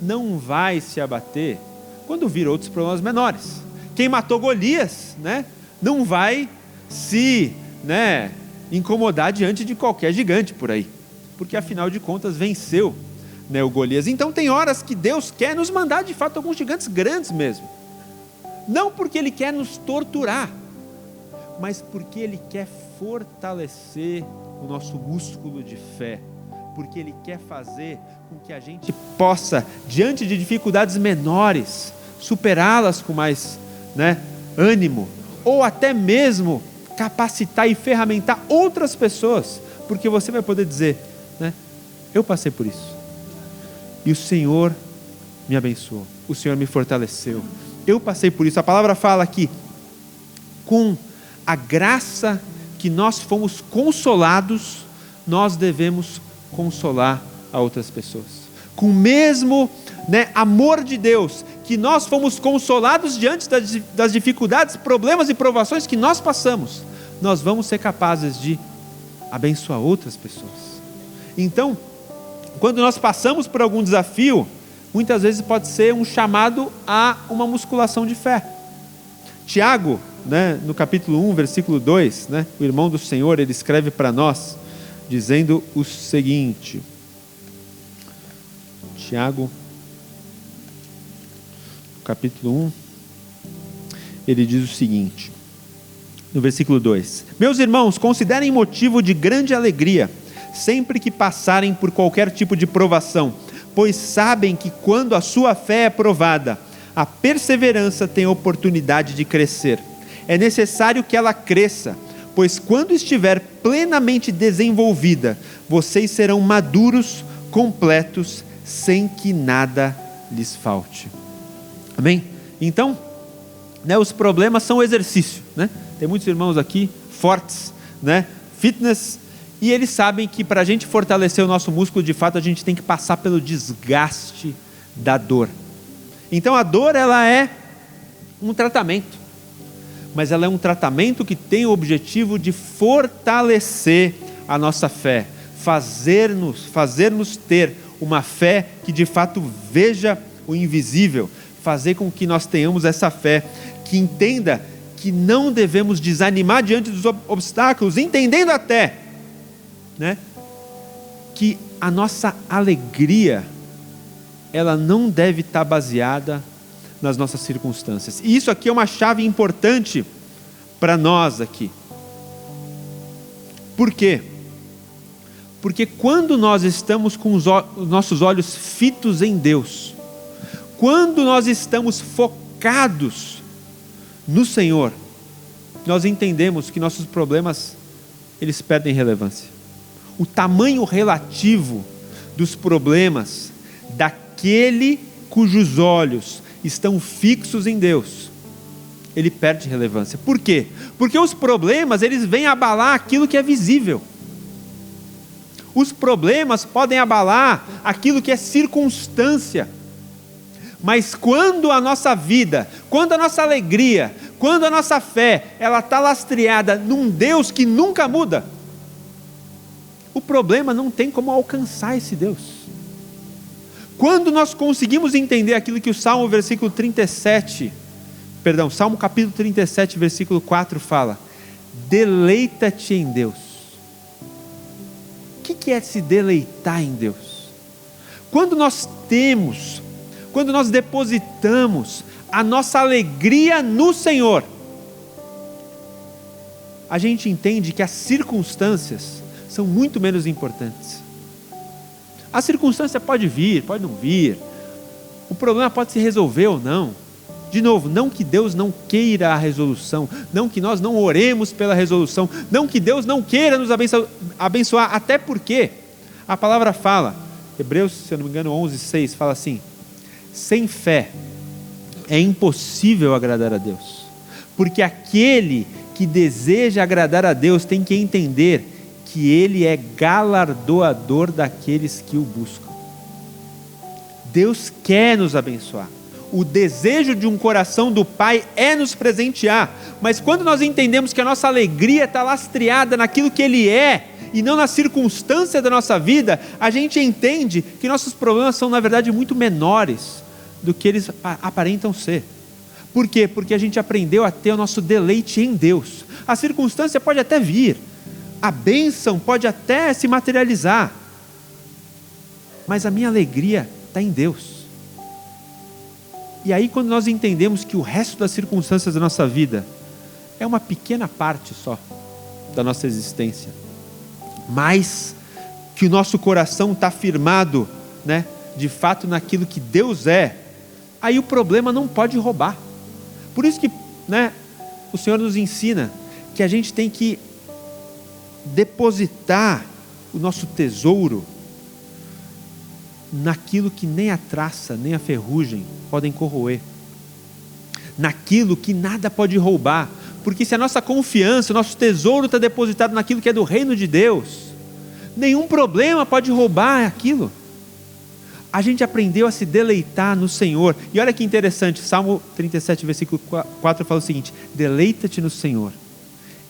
não vai se abater quando vir outros problemas menores. Quem matou Golias, né, não vai se, né, incomodar diante de qualquer gigante por aí, porque afinal de contas venceu, né, o Golias. Então tem horas que Deus quer nos mandar de fato alguns gigantes grandes mesmo, não porque Ele quer nos torturar, mas porque Ele quer fortalecer o nosso músculo de fé, porque Ele quer fazer com que a gente possa, diante de dificuldades menores, superá-las com mais, né, ânimo, ou até mesmo capacitar e ferramentar outras pessoas, porque você vai poder dizer, né, eu passei por isso, e o Senhor me abençoou, o Senhor me fortaleceu, eu passei por isso. A palavra fala que com a graça que nós fomos consolados, nós devemos consolar a outras pessoas. Com o mesmo, né, amor de Deus, que nós fomos consolados diante das dificuldades, problemas e provações que nós passamos, nós vamos ser capazes de abençoar outras pessoas. Então, quando nós passamos por algum desafio, muitas vezes pode ser um chamado a uma musculação de fé. Tiago, né, no capítulo 1, versículo 2, né, o irmão do Senhor, ele escreve para nós, dizendo o seguinte, Tiago, capítulo 1, ele diz o seguinte, no versículo 2, meus irmãos, considerem motivo de grande alegria, sempre que passarem por qualquer tipo de provação, pois sabem que quando a sua fé é provada, a perseverança tem a oportunidade de crescer. É necessário que ela cresça, pois quando estiver plenamente desenvolvida, vocês serão maduros, completos, sem que nada lhes falte. Amém? Então, né, os problemas são exercício, né? Tem muitos irmãos aqui, fortes, né, fitness, e eles sabem que para a gente fortalecer o nosso músculo, de fato, a gente tem que passar pelo desgaste da dor. Então a dor, ela é um tratamento, mas ela é um tratamento que tem o objetivo de fortalecer a nossa fé, fazer-nos ter uma fé que de fato veja o invisível, fazer com que nós tenhamos essa fé que entenda que não devemos desanimar diante dos obstáculos, entendendo até, né, que a nossa alegria, ela não deve estar baseada nas nossas circunstâncias. E isso aqui é uma chave importante para nós aqui. Por quê? Porque quando nós estamos com os nossos olhos fitos em Deus, quando nós estamos focados no Senhor, nós entendemos que nossos problemas, eles perdem relevância. O tamanho relativo dos problemas daquele cujos olhos estão fixos em Deus, ele perde relevância. Por quê? Porque os problemas, eles vêm abalar aquilo que é visível. Os problemas podem abalar aquilo que é circunstância. Mas quando a nossa vida, quando a nossa alegria, quando a nossa fé, ela está lastreada num Deus que nunca muda, o problema não tem como alcançar esse Deus. Quando nós conseguimos entender aquilo que o Salmo Salmo capítulo 37, versículo 4 fala: deleita-te em Deus. O que é se deleitar em Deus? Quando nós depositamos a nossa alegria no Senhor, a gente entende que as circunstâncias são muito menos importantes. A circunstância pode vir, pode não vir, o problema pode se resolver ou não. De novo, não que Deus não queira a resolução, não que nós não oremos pela resolução, não que Deus não queira nos abençoar, até porque a palavra fala, Hebreus, se eu não me engano, 11:6, fala assim: sem fé é impossível agradar a Deus, porque aquele que deseja agradar a Deus tem que entender que Ele é galardoador daqueles que o buscam. Deus quer nos abençoar. O desejo de um coração do Pai é nos presentear, mas quando nós entendemos que a nossa alegria está lastreada naquilo que Ele é, e não na circunstância da nossa vida, a gente entende que nossos problemas são na verdade muito menores do que eles aparentam ser. Por quê? Porque a gente aprendeu a ter o nosso deleite em Deus. A circunstância pode até vir, a bênção pode até se materializar, mas a minha alegria está em Deus. E aí quando nós entendemos que o resto das circunstâncias da nossa vida é uma pequena parte só da nossa existência, mas que o nosso coração está firmado, né, de fato naquilo que Deus é, aí o problema não pode roubar. Por isso que, né, o Senhor nos ensina que a gente tem que depositar o nosso tesouro naquilo que nem a traça, nem a ferrugem podem corroer, naquilo que nada pode roubar, porque se a nossa confiança, o nosso tesouro está depositado naquilo que é do reino de Deus, nenhum problema pode roubar aquilo. A gente aprendeu a se deleitar no Senhor, e olha que interessante, Salmo 37, versículo 4 fala o seguinte: deleita-te no Senhor,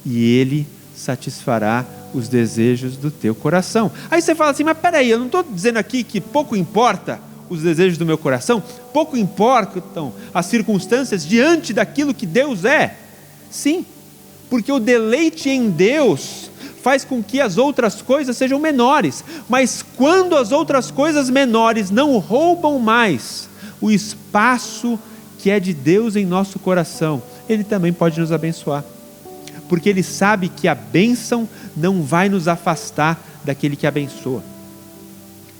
e Ele satisfará os desejos do teu coração. Aí você fala assim, mas peraí, eu não estou dizendo aqui que pouco importa os desejos do meu coração, pouco importam as circunstâncias diante daquilo que Deus é? Sim, porque o deleite em Deus faz com que as outras coisas sejam menores, mas quando as outras coisas menores não roubam mais o espaço que é de Deus em nosso coração, Ele também pode nos abençoar, porque Ele sabe que a bênção não vai nos afastar daquele que abençoa.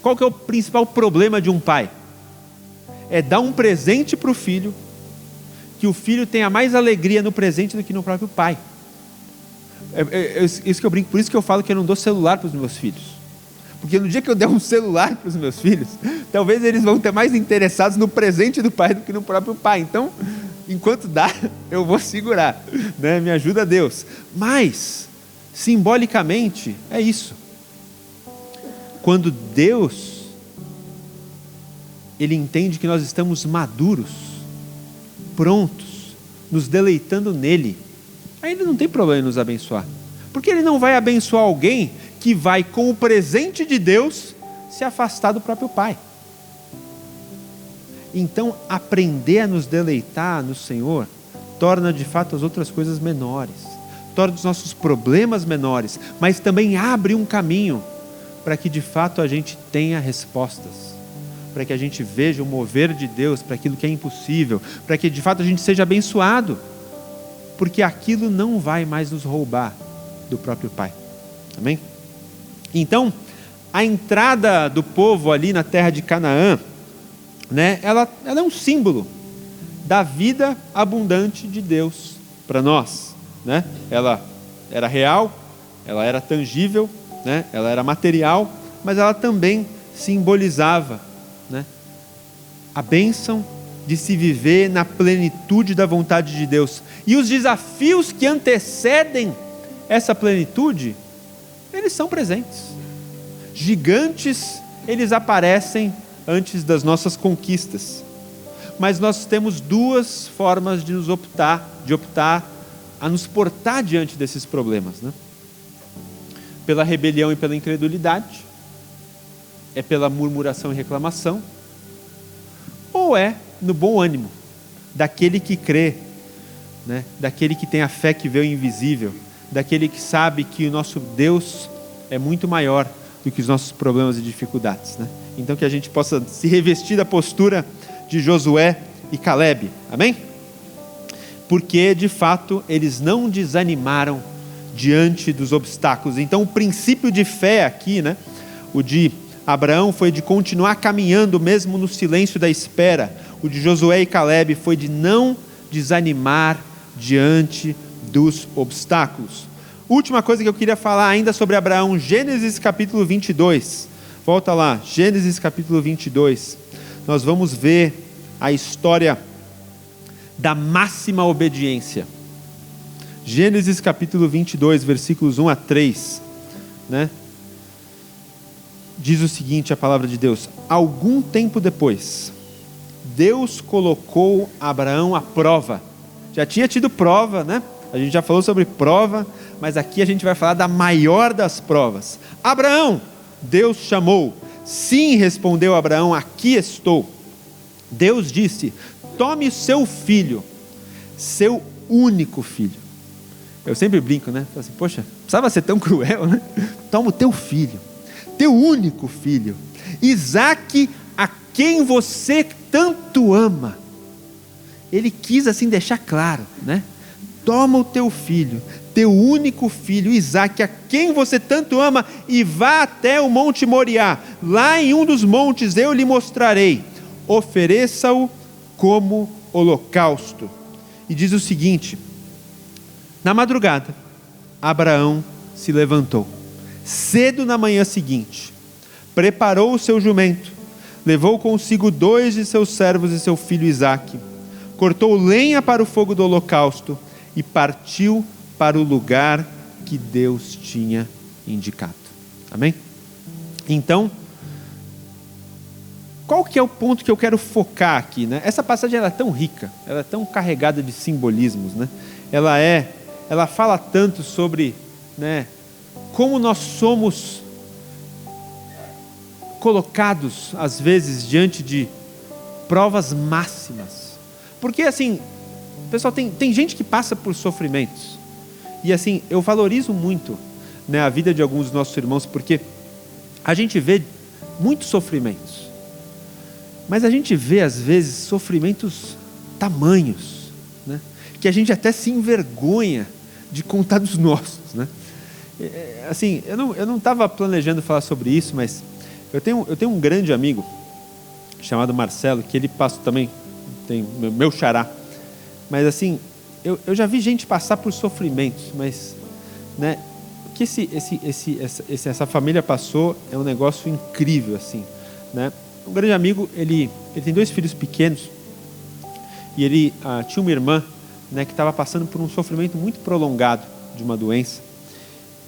Qual que é o principal problema de um pai? É dar um presente para o filho, que o filho tenha mais alegria no presente do que no próprio pai. Isso que eu brinco, por isso que eu falo que eu não dou celular para os meus filhos, porque no dia que eu der um celular para os meus filhos, talvez eles vão ter mais interessados no presente do pai do que no próprio pai. Então, enquanto dá, eu vou segurar, né? Me ajuda Deus. Mas simbolicamente é isso. Quando Deus, Ele entende que nós estamos maduros, prontos nos deleitando nele, aí ele não tem problema em nos abençoar. Porque ele não vai abençoar alguém que vai, com o presente de Deus, se afastar do próprio Pai. Então, aprender a nos deleitar no Senhor torna de fato as outras coisas menores, torna os nossos problemas menores, mas também abre um caminho para que de fato a gente tenha respostas, para que a gente veja o mover de Deus para aquilo que é impossível, para que de fato a gente seja abençoado, porque aquilo não vai mais nos roubar do próprio Pai. Amém? Então, a entrada do povo ali na terra de Canaã, né, ela é um símbolo da vida abundante de Deus para nós, né? Ela era real, ela era tangível, né? Ela era material, mas ela também simbolizava, né, a bênção de se viver na plenitude da vontade de Deus. E os desafios que antecedem essa plenitude, eles são presentes. Gigantes, eles aparecem antes das nossas conquistas. Mas nós temos duas formas de optar a nos portar diante desses problemas, né? Pela rebelião e pela incredulidade, é pela murmuração e reclamação, ou é no bom ânimo daquele que crê, né? Daquele que tem a fé que vê o invisível, daquele que sabe que o nosso Deus é muito maior do que os nossos problemas e dificuldades, né? Então que a gente possa se revestir da postura de Josué e Calebe, amém? Porque de fato eles não desanimaram diante dos obstáculos. Então o princípio de fé aqui, né, o de Abraão foi de continuar caminhando mesmo no silêncio da espera. O de Josué e Calebe foi de não desanimar diante dos obstáculos. Última coisa que eu queria falar ainda sobre Abraão, Gênesis capítulo 22. Volta lá, Gênesis capítulo 22. Nós vamos ver a história da máxima obediência. Gênesis capítulo 22, versículos 1 a 3, né? Diz o seguinte, a palavra de Deus: algum tempo depois, Deus colocou Abraão à prova. Já tinha tido prova, né? A gente já falou sobre prova, mas aqui a gente vai falar da maior das provas. Abraão, Deus chamou. Sim, respondeu Abraão, aqui estou. Deus disse: tome seu filho, seu único filho. Eu sempre brinco, né? Falo assim, poxa, precisava ser tão cruel, né? Toma o teu filho, teu único filho, Isaque, a quem você tanto ama. Ele quis assim deixar claro, né? Toma o teu filho, teu único filho, Isaque, a quem você tanto ama, e vá até o monte Moriá. Lá em um dos montes eu lhe mostrarei. Ofereça-o como holocausto. E diz o seguinte: na madrugada, Abraão se levantou, cedo na manhã seguinte, preparou o seu jumento, levou consigo 2 de seus servos e seu filho Isaque, cortou lenha para o fogo do holocausto e partiu para o lugar que Deus tinha indicado. Amém? Então, qual que é o ponto que eu quero focar aqui, né? Essa passagem ela é tão rica, ela é tão carregada de simbolismos, né? Ela fala tanto sobre, né, como nós somos colocados às vezes diante de provas máximas. Porque assim, pessoal, tem gente que passa por sofrimentos. E assim, eu valorizo muito, né, a vida de alguns dos nossos irmãos, porque a gente vê muitos sofrimentos. Mas a gente vê, às vezes, sofrimentos tamanhos, né, que a gente até se envergonha de contar dos nossos, né? Assim, eu não estava planejando falar sobre isso, mas eu tenho um grande amigo chamado Marcelo, que ele passa também, tem meu xará. Mas assim, eu já vi gente passar por sofrimentos, mas, né, o que essa família passou é um negócio incrível, assim, né? Um grande amigo, ele tem 2 filhos pequenos, e ele tinha uma irmã, né, que estava passando por um sofrimento muito prolongado de uma doença,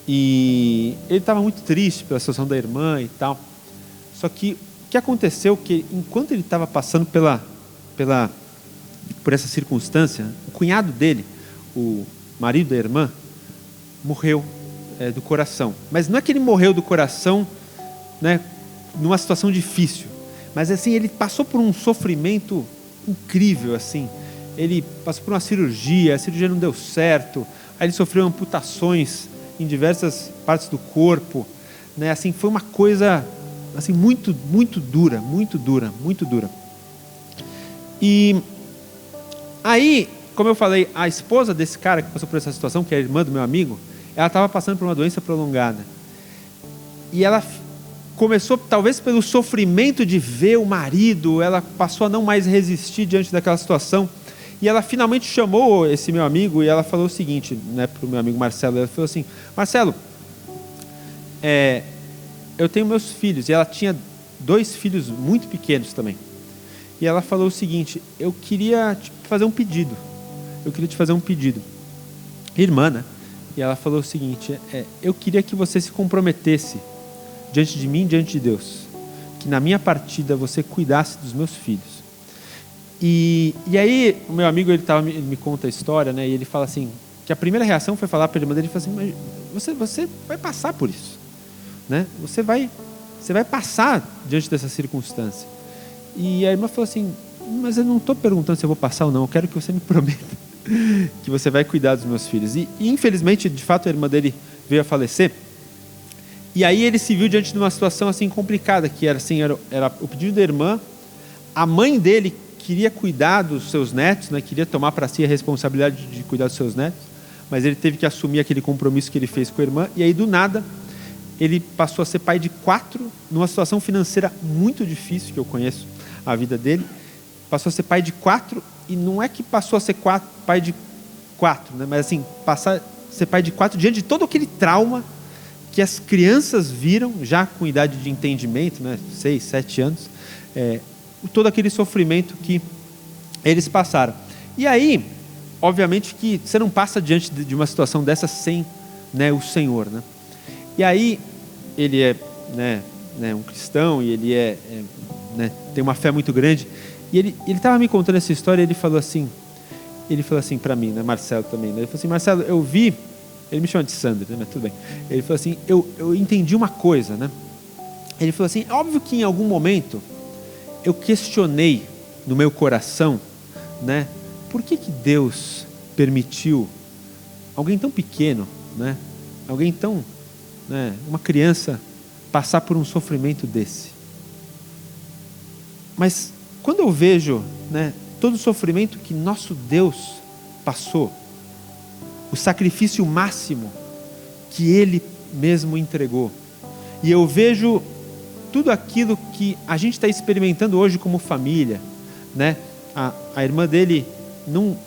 e ele estava muito triste pela situação da irmã e tal. Só que o que aconteceu, que enquanto ele estava passando pela por essa circunstância, o cunhado dele, o marido da irmã, morreu do coração. Mas não é que ele morreu do coração, né, numa situação difícil, mas assim, ele passou por um sofrimento incrível, assim. Ele passou por uma cirurgia, a cirurgia não deu certo, aí ele sofreu amputações em diversas partes do corpo, né? Assim, foi uma coisa assim, muito dura. E aí, como eu falei, a esposa desse cara que passou por essa situação, que é a irmã do meu amigo, ela estava passando por uma doença prolongada. E ela começou, talvez pelo sofrimento de ver o marido, ela passou a não mais resistir diante daquela situação. E ela finalmente chamou esse meu amigo e ela falou o seguinte, né, para o meu amigo Marcelo. Ela falou assim: Marcelo, eu tenho meus filhos. E ela tinha 2 filhos muito pequenos também. E ela falou o seguinte: eu queria te fazer um pedido. Irmã, né? E ela falou o seguinte: eu queria que você se comprometesse diante de mim e diante de Deus, que na minha partida você cuidasse dos meus filhos. E aí o meu amigo, ele me conta a história, né? E ele fala assim, que a primeira reação foi falar para a irmã dele, ele falou assim: mas você vai passar por isso, né? Você vai passar diante dessa circunstância. E a irmã falou assim: mas eu não estou perguntando se eu vou passar ou não, eu quero que você me prometa que você vai cuidar dos meus filhos. E infelizmente, de fato, a irmã dele veio a falecer. E aí ele se viu diante de uma situação assim complicada, que era assim, era o pedido da irmã. A mãe dele queria cuidar dos seus netos, né? Queria tomar para si a responsabilidade de cuidar dos seus netos, mas ele teve que assumir aquele compromisso que ele fez com a irmã. E aí, do nada, ele passou a ser pai de 4, numa situação financeira muito difícil, que eu conheço a vida dele. Passou a ser pai de 4, e não é que passou a ser pai de 4, né? Mas assim, passar a ser pai de 4 diante de todo aquele trauma que as crianças viram, já com idade de entendimento, né? 6, 7 anos, todo aquele sofrimento que eles passaram. E aí, obviamente que você não passa diante de uma situação dessa sem, né, o Senhor, né? E aí, ele é um cristão, e ele tem uma fé muito grande. E ele estava me contando essa história, e ele falou assim para mim, né, Marcelo também, né? Ele falou assim: Marcelo, eu vi, ele me chama de Sandro, né, mas tudo bem. Ele falou assim: eu entendi uma coisa, né? Ele falou assim: óbvio que em algum momento eu questionei no meu coração, né, por que Deus permitiu alguém tão pequeno, né, alguém tão, né, uma criança, passar por um sofrimento desse. Mas quando eu vejo, né, todo o sofrimento que nosso Deus passou, o sacrifício máximo que Ele mesmo entregou, e eu vejo tudo aquilo que a gente está experimentando hoje como família, né? A irmã dele não,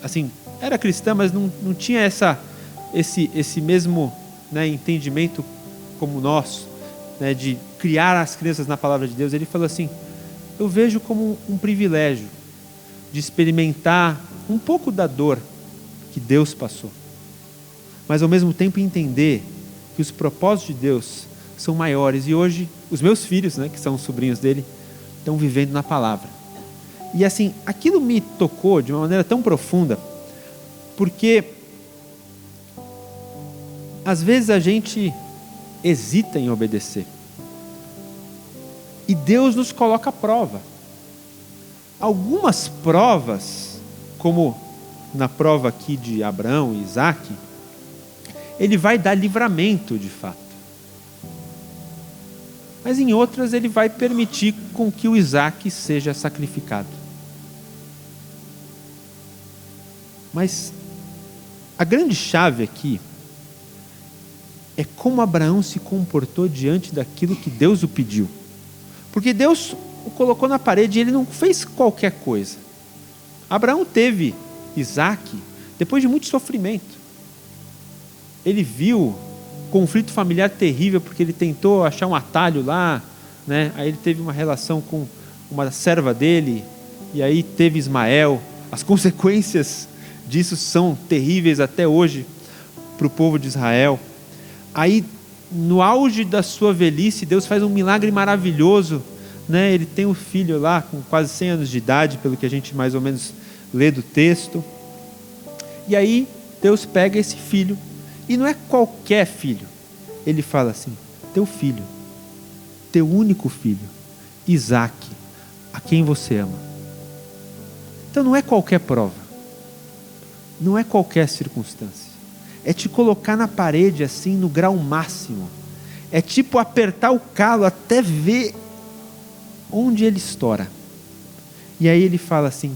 assim, era cristã, mas não tinha esse mesmo, né, entendimento como nós, né, de criar as crianças na palavra de Deus. Ele falou assim: eu vejo como um privilégio de experimentar um pouco da dor que Deus passou, mas ao mesmo tempo entender que os propósitos de Deus são maiores. E hoje os meus filhos, né, que são sobrinhos dele, estão vivendo na palavra. E assim, aquilo me tocou de uma maneira tão profunda, porque às vezes a gente hesita em obedecer, e Deus nos coloca à prova. Algumas provas, como na prova aqui de Abraão e Isaac, Ele vai dar livramento de fato. Mas em outras Ele vai permitir com que o Isaac seja sacrificado. Mas a grande chave aqui é como Abraão se comportou diante daquilo que Deus o pediu. Porque Deus o colocou na parede e Ele não fez qualquer coisa. Abraão teve Isaac depois de muito sofrimento. Ele viu conflito familiar terrível, porque ele tentou achar um atalho lá, né? Aí ele teve uma relação com uma serva dele, e aí teve Ismael. As consequências disso são terríveis até hoje para o povo de Israel. Aí, no auge da sua velhice, Deus faz um milagre maravilhoso, né? Ele tem um filho lá com quase 100 anos de idade, pelo que a gente mais ou menos ler do texto. E aí Deus pega esse filho, e não é qualquer filho. Ele fala assim: teu filho, teu único filho, Isaque, a quem você ama. Então não é qualquer prova, não é qualquer circunstância. É te colocar na parede assim, no grau máximo. É tipo apertar o calo até ver onde ele estoura. E aí ele fala assim: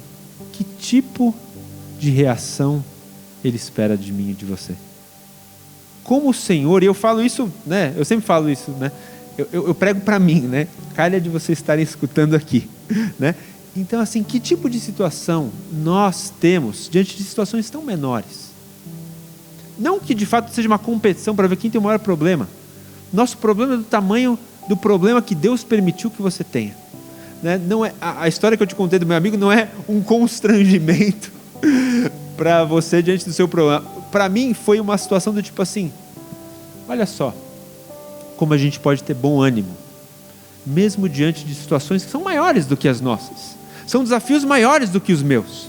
que tipo de reação ele espera de mim e de você? Como o Senhor, e eu falo isso, né? Eu sempre falo isso, né? Eu prego para mim, né? Calha de vocês estarem escutando aqui, né? Então, assim, que tipo de situação nós temos diante de situações tão menores? Não que de fato seja uma competição para ver quem tem o maior problema. Nosso problema é do tamanho do problema que Deus permitiu que você tenha, né? Não é, a história que eu te contei do meu amigo não é um constrangimento para você diante do seu problema. Para mim foi uma situação do tipo assim: olha só como a gente pode ter bom ânimo, mesmo diante de situações que são maiores do que as nossas, são desafios maiores do que os meus.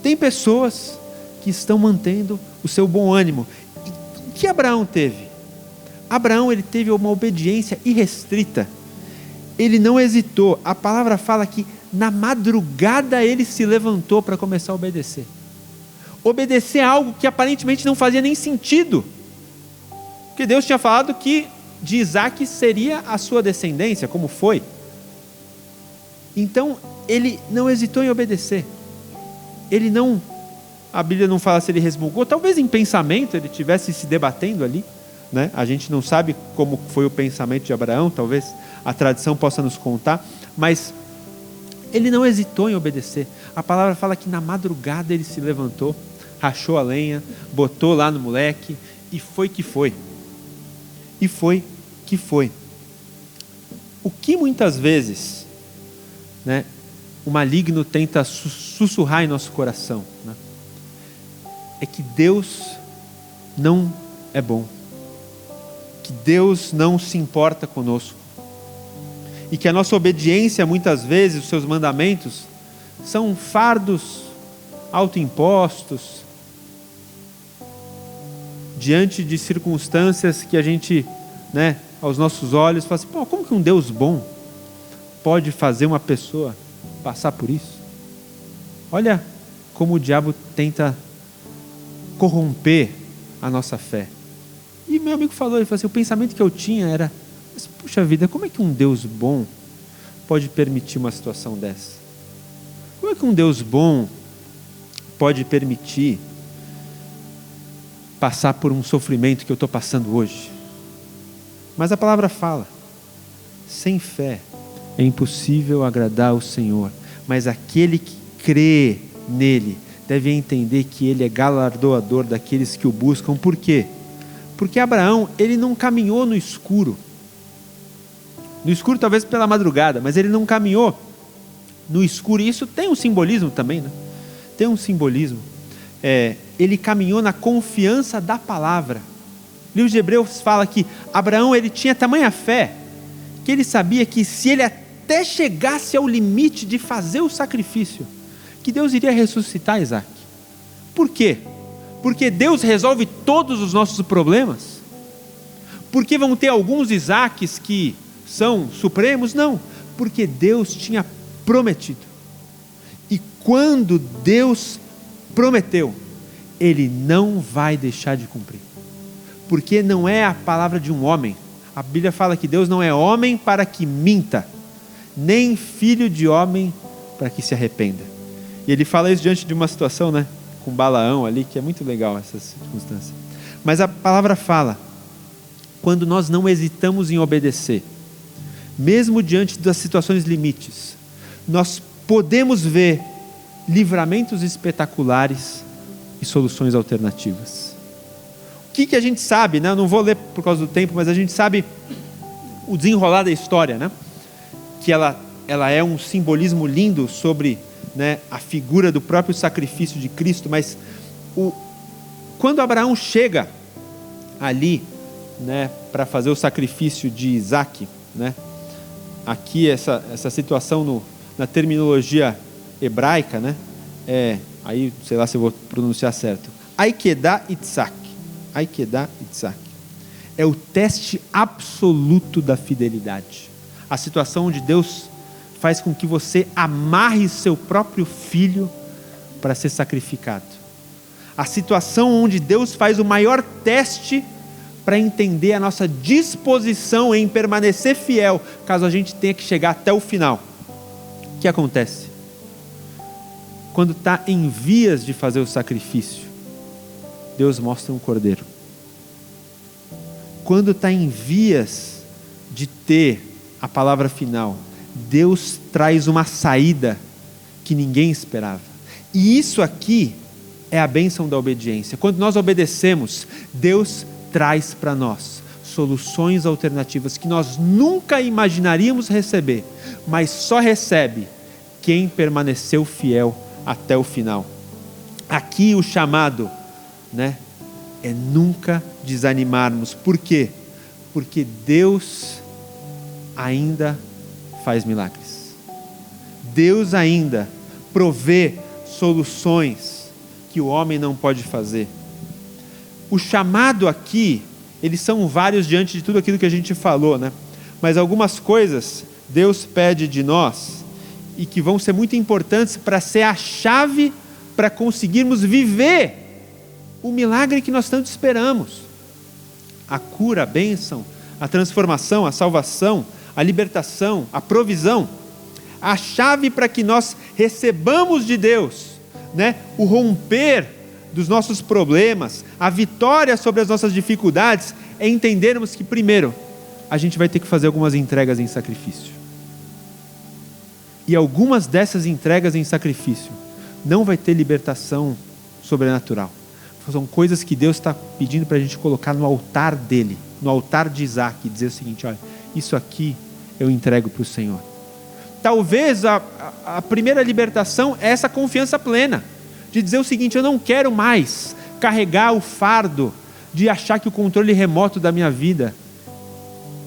Tem pessoas que estão mantendo o seu bom ânimo. E o que Abraão teve? Abraão, ele teve uma obediência irrestrita. Ele não hesitou. A palavra fala que na madrugada ele se levantou para começar a obedecer. Obedecer a algo que aparentemente não fazia nem sentido, porque Deus tinha falado que de Isaque seria a sua descendência, como foi. Então ele não hesitou em obedecer. Ele não, a Bíblia não fala se ele resmungou, talvez em pensamento ele estivesse se debatendo ali, né? A gente não sabe como foi o pensamento de Abraão, talvez a tradição possa nos contar, mas ele não hesitou em obedecer. A palavra fala que na madrugada ele se levantou, rachou a lenha, botou lá no moleque, e foi que foi. E foi que foi. O que muitas vezes, né, o maligno tenta sussurrar em nosso coração, né, é que Deus não é bom, que Deus não se importa conosco, e que a nossa obediência, muitas vezes, os seus mandamentos, são fardos autoimpostos, diante de circunstâncias que a gente, né, aos nossos olhos, fala assim: pô, como que um Deus bom pode fazer uma pessoa passar por isso? Olha como o diabo tenta corromper a nossa fé. E meu amigo falou, ele falou assim: o pensamento que eu tinha era: mas, puxa vida, como é que um Deus bom pode permitir uma situação dessa? Como é que um Deus bom pode permitir passar por um sofrimento que eu estou passando hoje? Mas a palavra fala: sem fé é impossível agradar ao Senhor, mas aquele que crê nele deve entender que ele é galardoador daqueles que o buscam. Por quê? Porque Abraão, ele não caminhou no escuro talvez pela madrugada, mas ele não caminhou no escuro, e isso tem um simbolismo também, né? Tem um simbolismo. Ele caminhou na confiança da palavra. O livro de Hebreus fala que Abraão, ele tinha tamanha fé, que ele sabia que se ele até chegasse ao limite de fazer o sacrifício, que Deus iria ressuscitar Isaque. Por quê? Porque Deus resolve todos os nossos problemas? Porque vão ter alguns Isaques que são supremos? Não, porque Deus tinha prometido. E quando Deus prometeu, Ele não vai deixar de cumprir. Porque não é a palavra de um homem. A Bíblia fala que Deus não é homem para que minta, nem filho de homem para que se arrependa. E ele fala isso diante de uma situação, né, com Balaão ali, que é muito legal essa circunstância. Mas a palavra fala, quando nós não hesitamos em obedecer, mesmo diante das situações limites, nós podemos ver livramentos espetaculares e soluções alternativas. O que a gente sabe, né? Eu não vou ler por causa do tempo, mas a gente sabe o desenrolar da história, né? Que ela é um simbolismo lindo sobre, né, a figura do próprio sacrifício de Cristo, mas quando Abraão chega ali, né, para fazer o sacrifício de Isaque, né, aqui essa situação na terminologia hebraica, né, aí sei lá se eu vou pronunciar certo, Akedah Yitzhak, é o teste absoluto da fidelidade. A situação onde Deus faz com que você amarre seu próprio filho para ser sacrificado. A situação onde Deus faz o maior teste para entender a nossa disposição em permanecer fiel, caso a gente tenha que chegar até o final. O que acontece? Quando está em vias de fazer o sacrifício, Deus mostra um cordeiro. Quando está em vias de ter a palavra final, Deus traz uma saída que ninguém esperava. E isso aqui é a bênção da obediência. Quando nós obedecemos, Deus traz para nós soluções alternativas que nós nunca imaginaríamos receber, mas só recebe quem permaneceu fiel até o final. Aqui o chamado, é nunca desanimarmos. Por quê? Porque Deus ainda faz milagres. Deus ainda provê soluções que o homem não pode fazer. O chamado aqui, eles são vários diante de tudo aquilo que a gente falou, Mas algumas coisas Deus pede de nós e que vão ser muito importantes para ser a chave para conseguirmos viver o milagre que nós tanto esperamos. A cura, a bênção, a transformação, a salvação, a libertação, a provisão. A chave para que nós recebamos de Deus, o romper dos nossos problemas, a vitória sobre as nossas dificuldades, é entendermos que primeiro, a gente vai ter que fazer algumas entregas em sacrifício. E algumas dessas entregas em sacrifício não vai ter libertação sobrenatural. São coisas que Deus está pedindo para a gente colocar no altar dele, no altar de Isaac, e dizer o seguinte: olha, isso aqui eu entrego para o Senhor. Talvez a primeira libertação é essa confiança plena, de dizer o seguinte: eu não quero mais carregar o fardo de achar que o controle remoto da minha vida,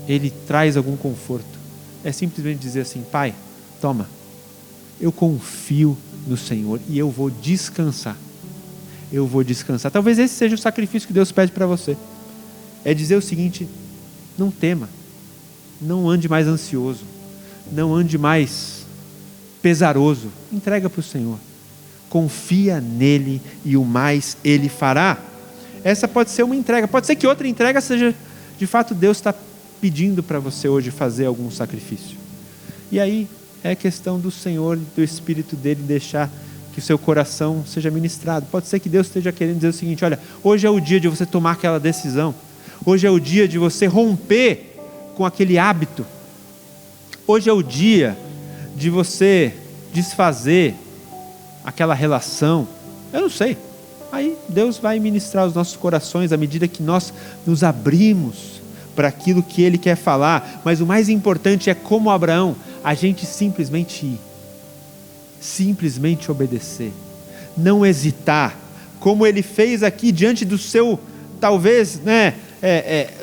ele traz algum conforto. É simplesmente dizer assim: Pai, toma, eu confio no Senhor e eu vou descansar. Eu vou descansar. Talvez esse seja o sacrifício que Deus pede para você. É dizer o seguinte: não tema, não ande mais ansioso, não ande mais pesaroso. Entrega para o Senhor. Confia nele e o mais ele fará. Essa pode ser uma entrega. Pode ser que outra entrega seja, de fato, Deus está pedindo para você hoje fazer algum sacrifício. E aí é questão do Senhor e do Espírito dele deixar que o seu coração seja ministrado. Pode ser que Deus esteja querendo dizer o seguinte: olha, hoje é o dia de você tomar aquela decisão. Hoje é o dia de você romper com aquele hábito. Hoje é o dia de você desfazer aquela relação. Eu não sei. Aí Deus vai ministrar os nossos corações à medida que nós nos abrimos para aquilo que Ele quer falar. Mas o mais importante é, como Abraão, a gente simplesmente ir. Simplesmente obedecer. Não hesitar. Como ele fez aqui diante do seu, talvez,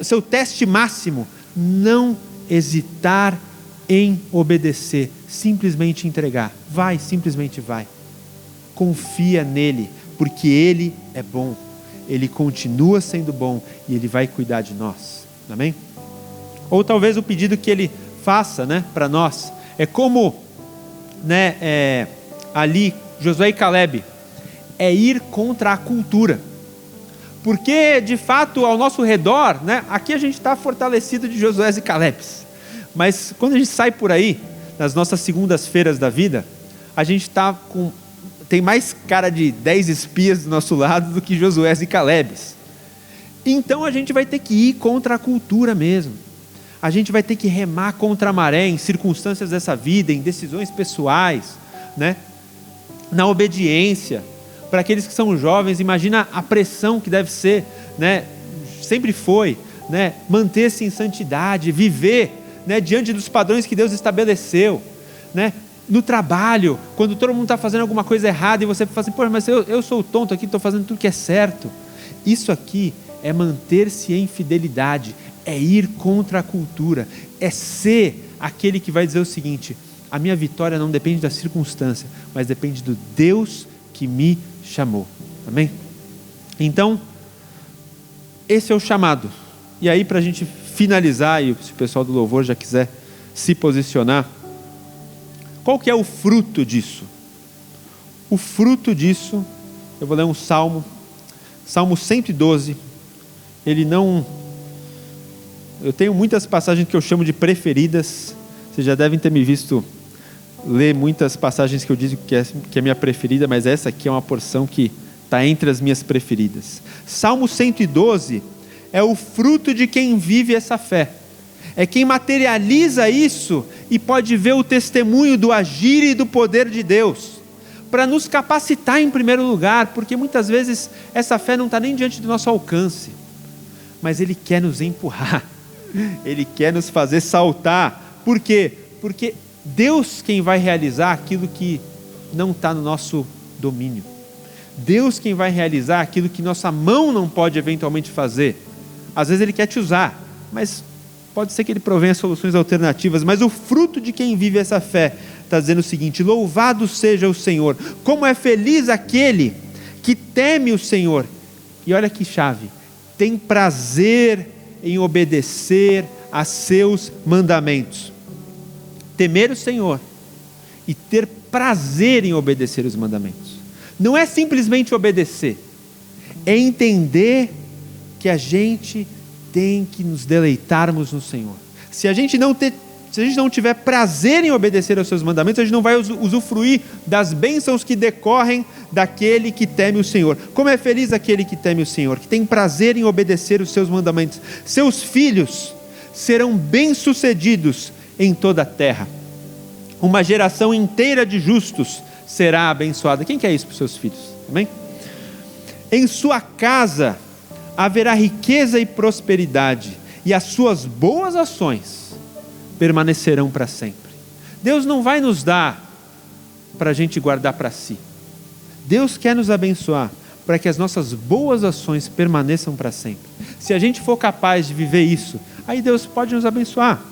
seu teste máximo. Não hesitar em obedecer. Simplesmente entregar. Vai, simplesmente vai. Confia nele, porque ele é bom. Ele continua sendo bom e ele vai cuidar de nós. Amém? Ou talvez o pedido que ele faça, para nós é como, ali Josué e Caleb, é ir contra a cultura. Porque de fato ao nosso redor, aqui a gente está fortalecido de Josué e Caleb, mas quando a gente sai por aí nas nossas segundas-feiras da vida, a gente tem mais cara de 10 espias do nosso lado do que Josué e Caleb. Então a gente vai ter que ir contra a cultura mesmo. A gente vai ter que remar contra a maré em circunstâncias dessa vida, em decisões pessoais, na obediência. Para aqueles que são jovens, imagina a pressão que deve ser, sempre foi, manter-se em santidade, viver, diante dos padrões que Deus estabeleceu, no trabalho, quando todo mundo está fazendo alguma coisa errada e você fala assim: pô, mas eu sou o tonto aqui, estou fazendo tudo que é certo. Isso aqui é manter-se em fidelidade, é ir contra a cultura, é ser aquele que vai dizer o seguinte: a minha vitória não depende da circunstância, mas depende do Deus que me chamou. Amém? Então, esse é o chamado. E aí, para a gente finalizar, e se o pessoal do louvor já quiser se posicionar, qual que é o fruto disso? O fruto disso, eu vou ler um salmo, Salmo 112, eu tenho muitas passagens que eu chamo de preferidas, vocês já devem ter me visto ler muitas passagens que eu digo que é minha preferida, mas essa aqui é uma porção que está entre as minhas preferidas. Salmo 112 é o fruto de quem vive essa fé, é quem materializa isso e pode ver o testemunho do agir e do poder de Deus, para nos capacitar em primeiro lugar, porque muitas vezes essa fé não está nem diante do nosso alcance, mas Ele quer nos empurrar, Ele quer nos fazer saltar. Por quê? Porque Deus quem vai realizar aquilo que não está no nosso domínio, Deus quem vai realizar aquilo que nossa mão não pode eventualmente fazer. Às vezes Ele quer te usar, mas pode ser que Ele provenha soluções alternativas, mas o fruto de quem vive essa fé está dizendo o seguinte: louvado seja o Senhor, como é feliz aquele que teme o Senhor, e olha que chave, tem prazer em obedecer a seus mandamentos. Temer o Senhor e ter prazer em obedecer os mandamentos, não é simplesmente obedecer, é entender que a gente tem que nos deleitarmos no Senhor. Se a gente não tiver prazer em obedecer aos seus mandamentos, a gente não vai usufruir das bênçãos que decorrem daquele que teme o Senhor. Como é feliz aquele que teme o Senhor, que tem prazer em obedecer os seus mandamentos. Seus filhos serão bem-sucedidos em toda a terra. Uma geração inteira de justos será abençoada. Quem quer isso para os seus filhos? Amém? Em sua casa haverá riqueza e prosperidade, e as suas boas ações permanecerão para sempre. Deus não vai nos dar para a gente guardar para si. Deus quer nos abençoar para que as nossas boas ações permaneçam para sempre. Se a gente for capaz de viver isso, aí Deus pode nos abençoar,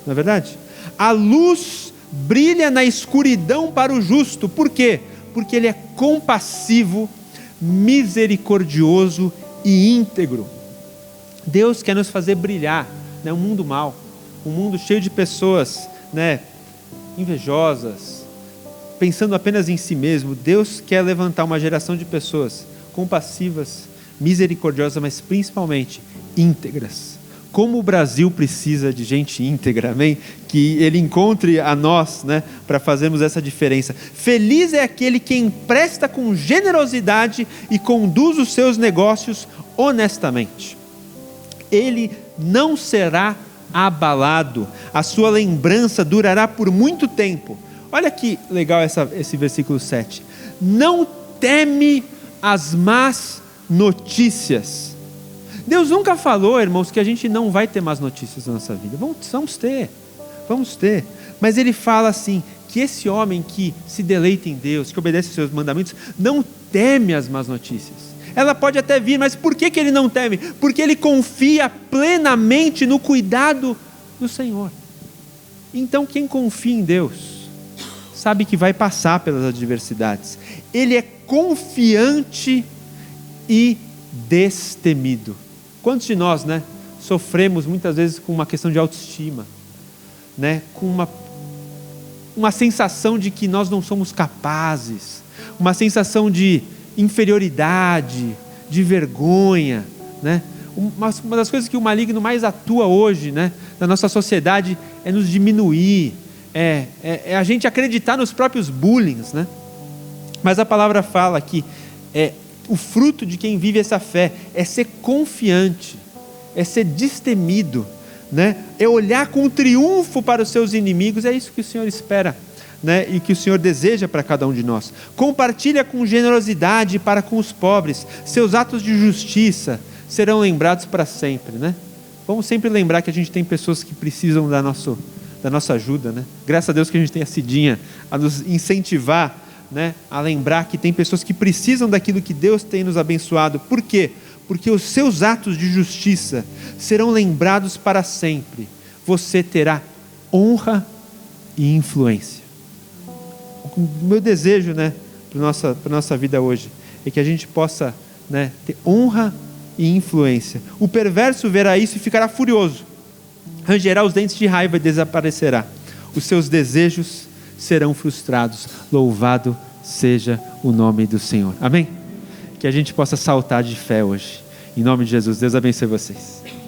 não é verdade? A luz brilha na escuridão para o justo. Por quê? Porque Ele é compassivo, misericordioso e íntegro. Deus quer nos fazer brilhar, né? Um mundo mau, um mundo cheio de pessoas, né, invejosas, pensando apenas em si mesmo. Deus quer levantar uma geração de pessoas compassivas, misericordiosas, mas principalmente íntegras. Como o Brasil precisa de gente íntegra, amém? Que Ele encontre a nós, né, para fazermos essa diferença. Feliz é aquele que empresta com generosidade e conduz os seus negócios honestamente. Ele não será abalado, a sua lembrança durará por muito tempo. Olha que legal esse versículo 7. Não teme as más notícias. Deus nunca falou, irmãos, que a gente não vai ter más notícias na nossa vida. Vamos ter. Mas Ele fala assim, que esse homem que se deleita em Deus, que obedece aos seus mandamentos, não teme as más notícias. Ela pode até vir, mas por que ele não teme? Porque ele confia plenamente no cuidado do Senhor. Então quem confia em Deus, sabe que vai passar pelas adversidades. Ele é confiante e destemido. Quantos de nós, né, sofremos muitas vezes com uma questão de autoestima, né, com uma sensação de que nós não somos capazes, uma sensação de inferioridade, de vergonha, né? Uma das coisas que o maligno mais atua hoje, né, na nossa sociedade, é nos diminuir, é a gente acreditar nos próprios bullying, né? Mas a palavra fala que o fruto de quem vive essa fé é ser confiante, é ser destemido, né? É olhar com triunfo para os seus inimigos. É isso que o Senhor espera, né? E que o Senhor deseja para cada um de nós. Compartilha com generosidade para com os pobres, seus atos de justiça serão lembrados para sempre, né? Vamos sempre lembrar que a gente tem pessoas que precisam da nossa ajuda, né? Graças a Deus que a gente tem a Cidinha a nos incentivar, né, a lembrar que tem pessoas que precisam daquilo que Deus tem nos abençoado. Por quê? Porque os seus atos de justiça serão lembrados para sempre. Você terá honra e influência. O meu desejo, né, para nossa vida hoje é que a gente possa, né, ter honra e influência. O perverso verá isso e ficará furioso, rangerá os dentes de raiva e desaparecerá. Os seus desejos serão frustrados. Louvado seja o nome do Senhor. Amém? Que a gente possa saltar de fé hoje. Em nome de Jesus. Deus abençoe vocês.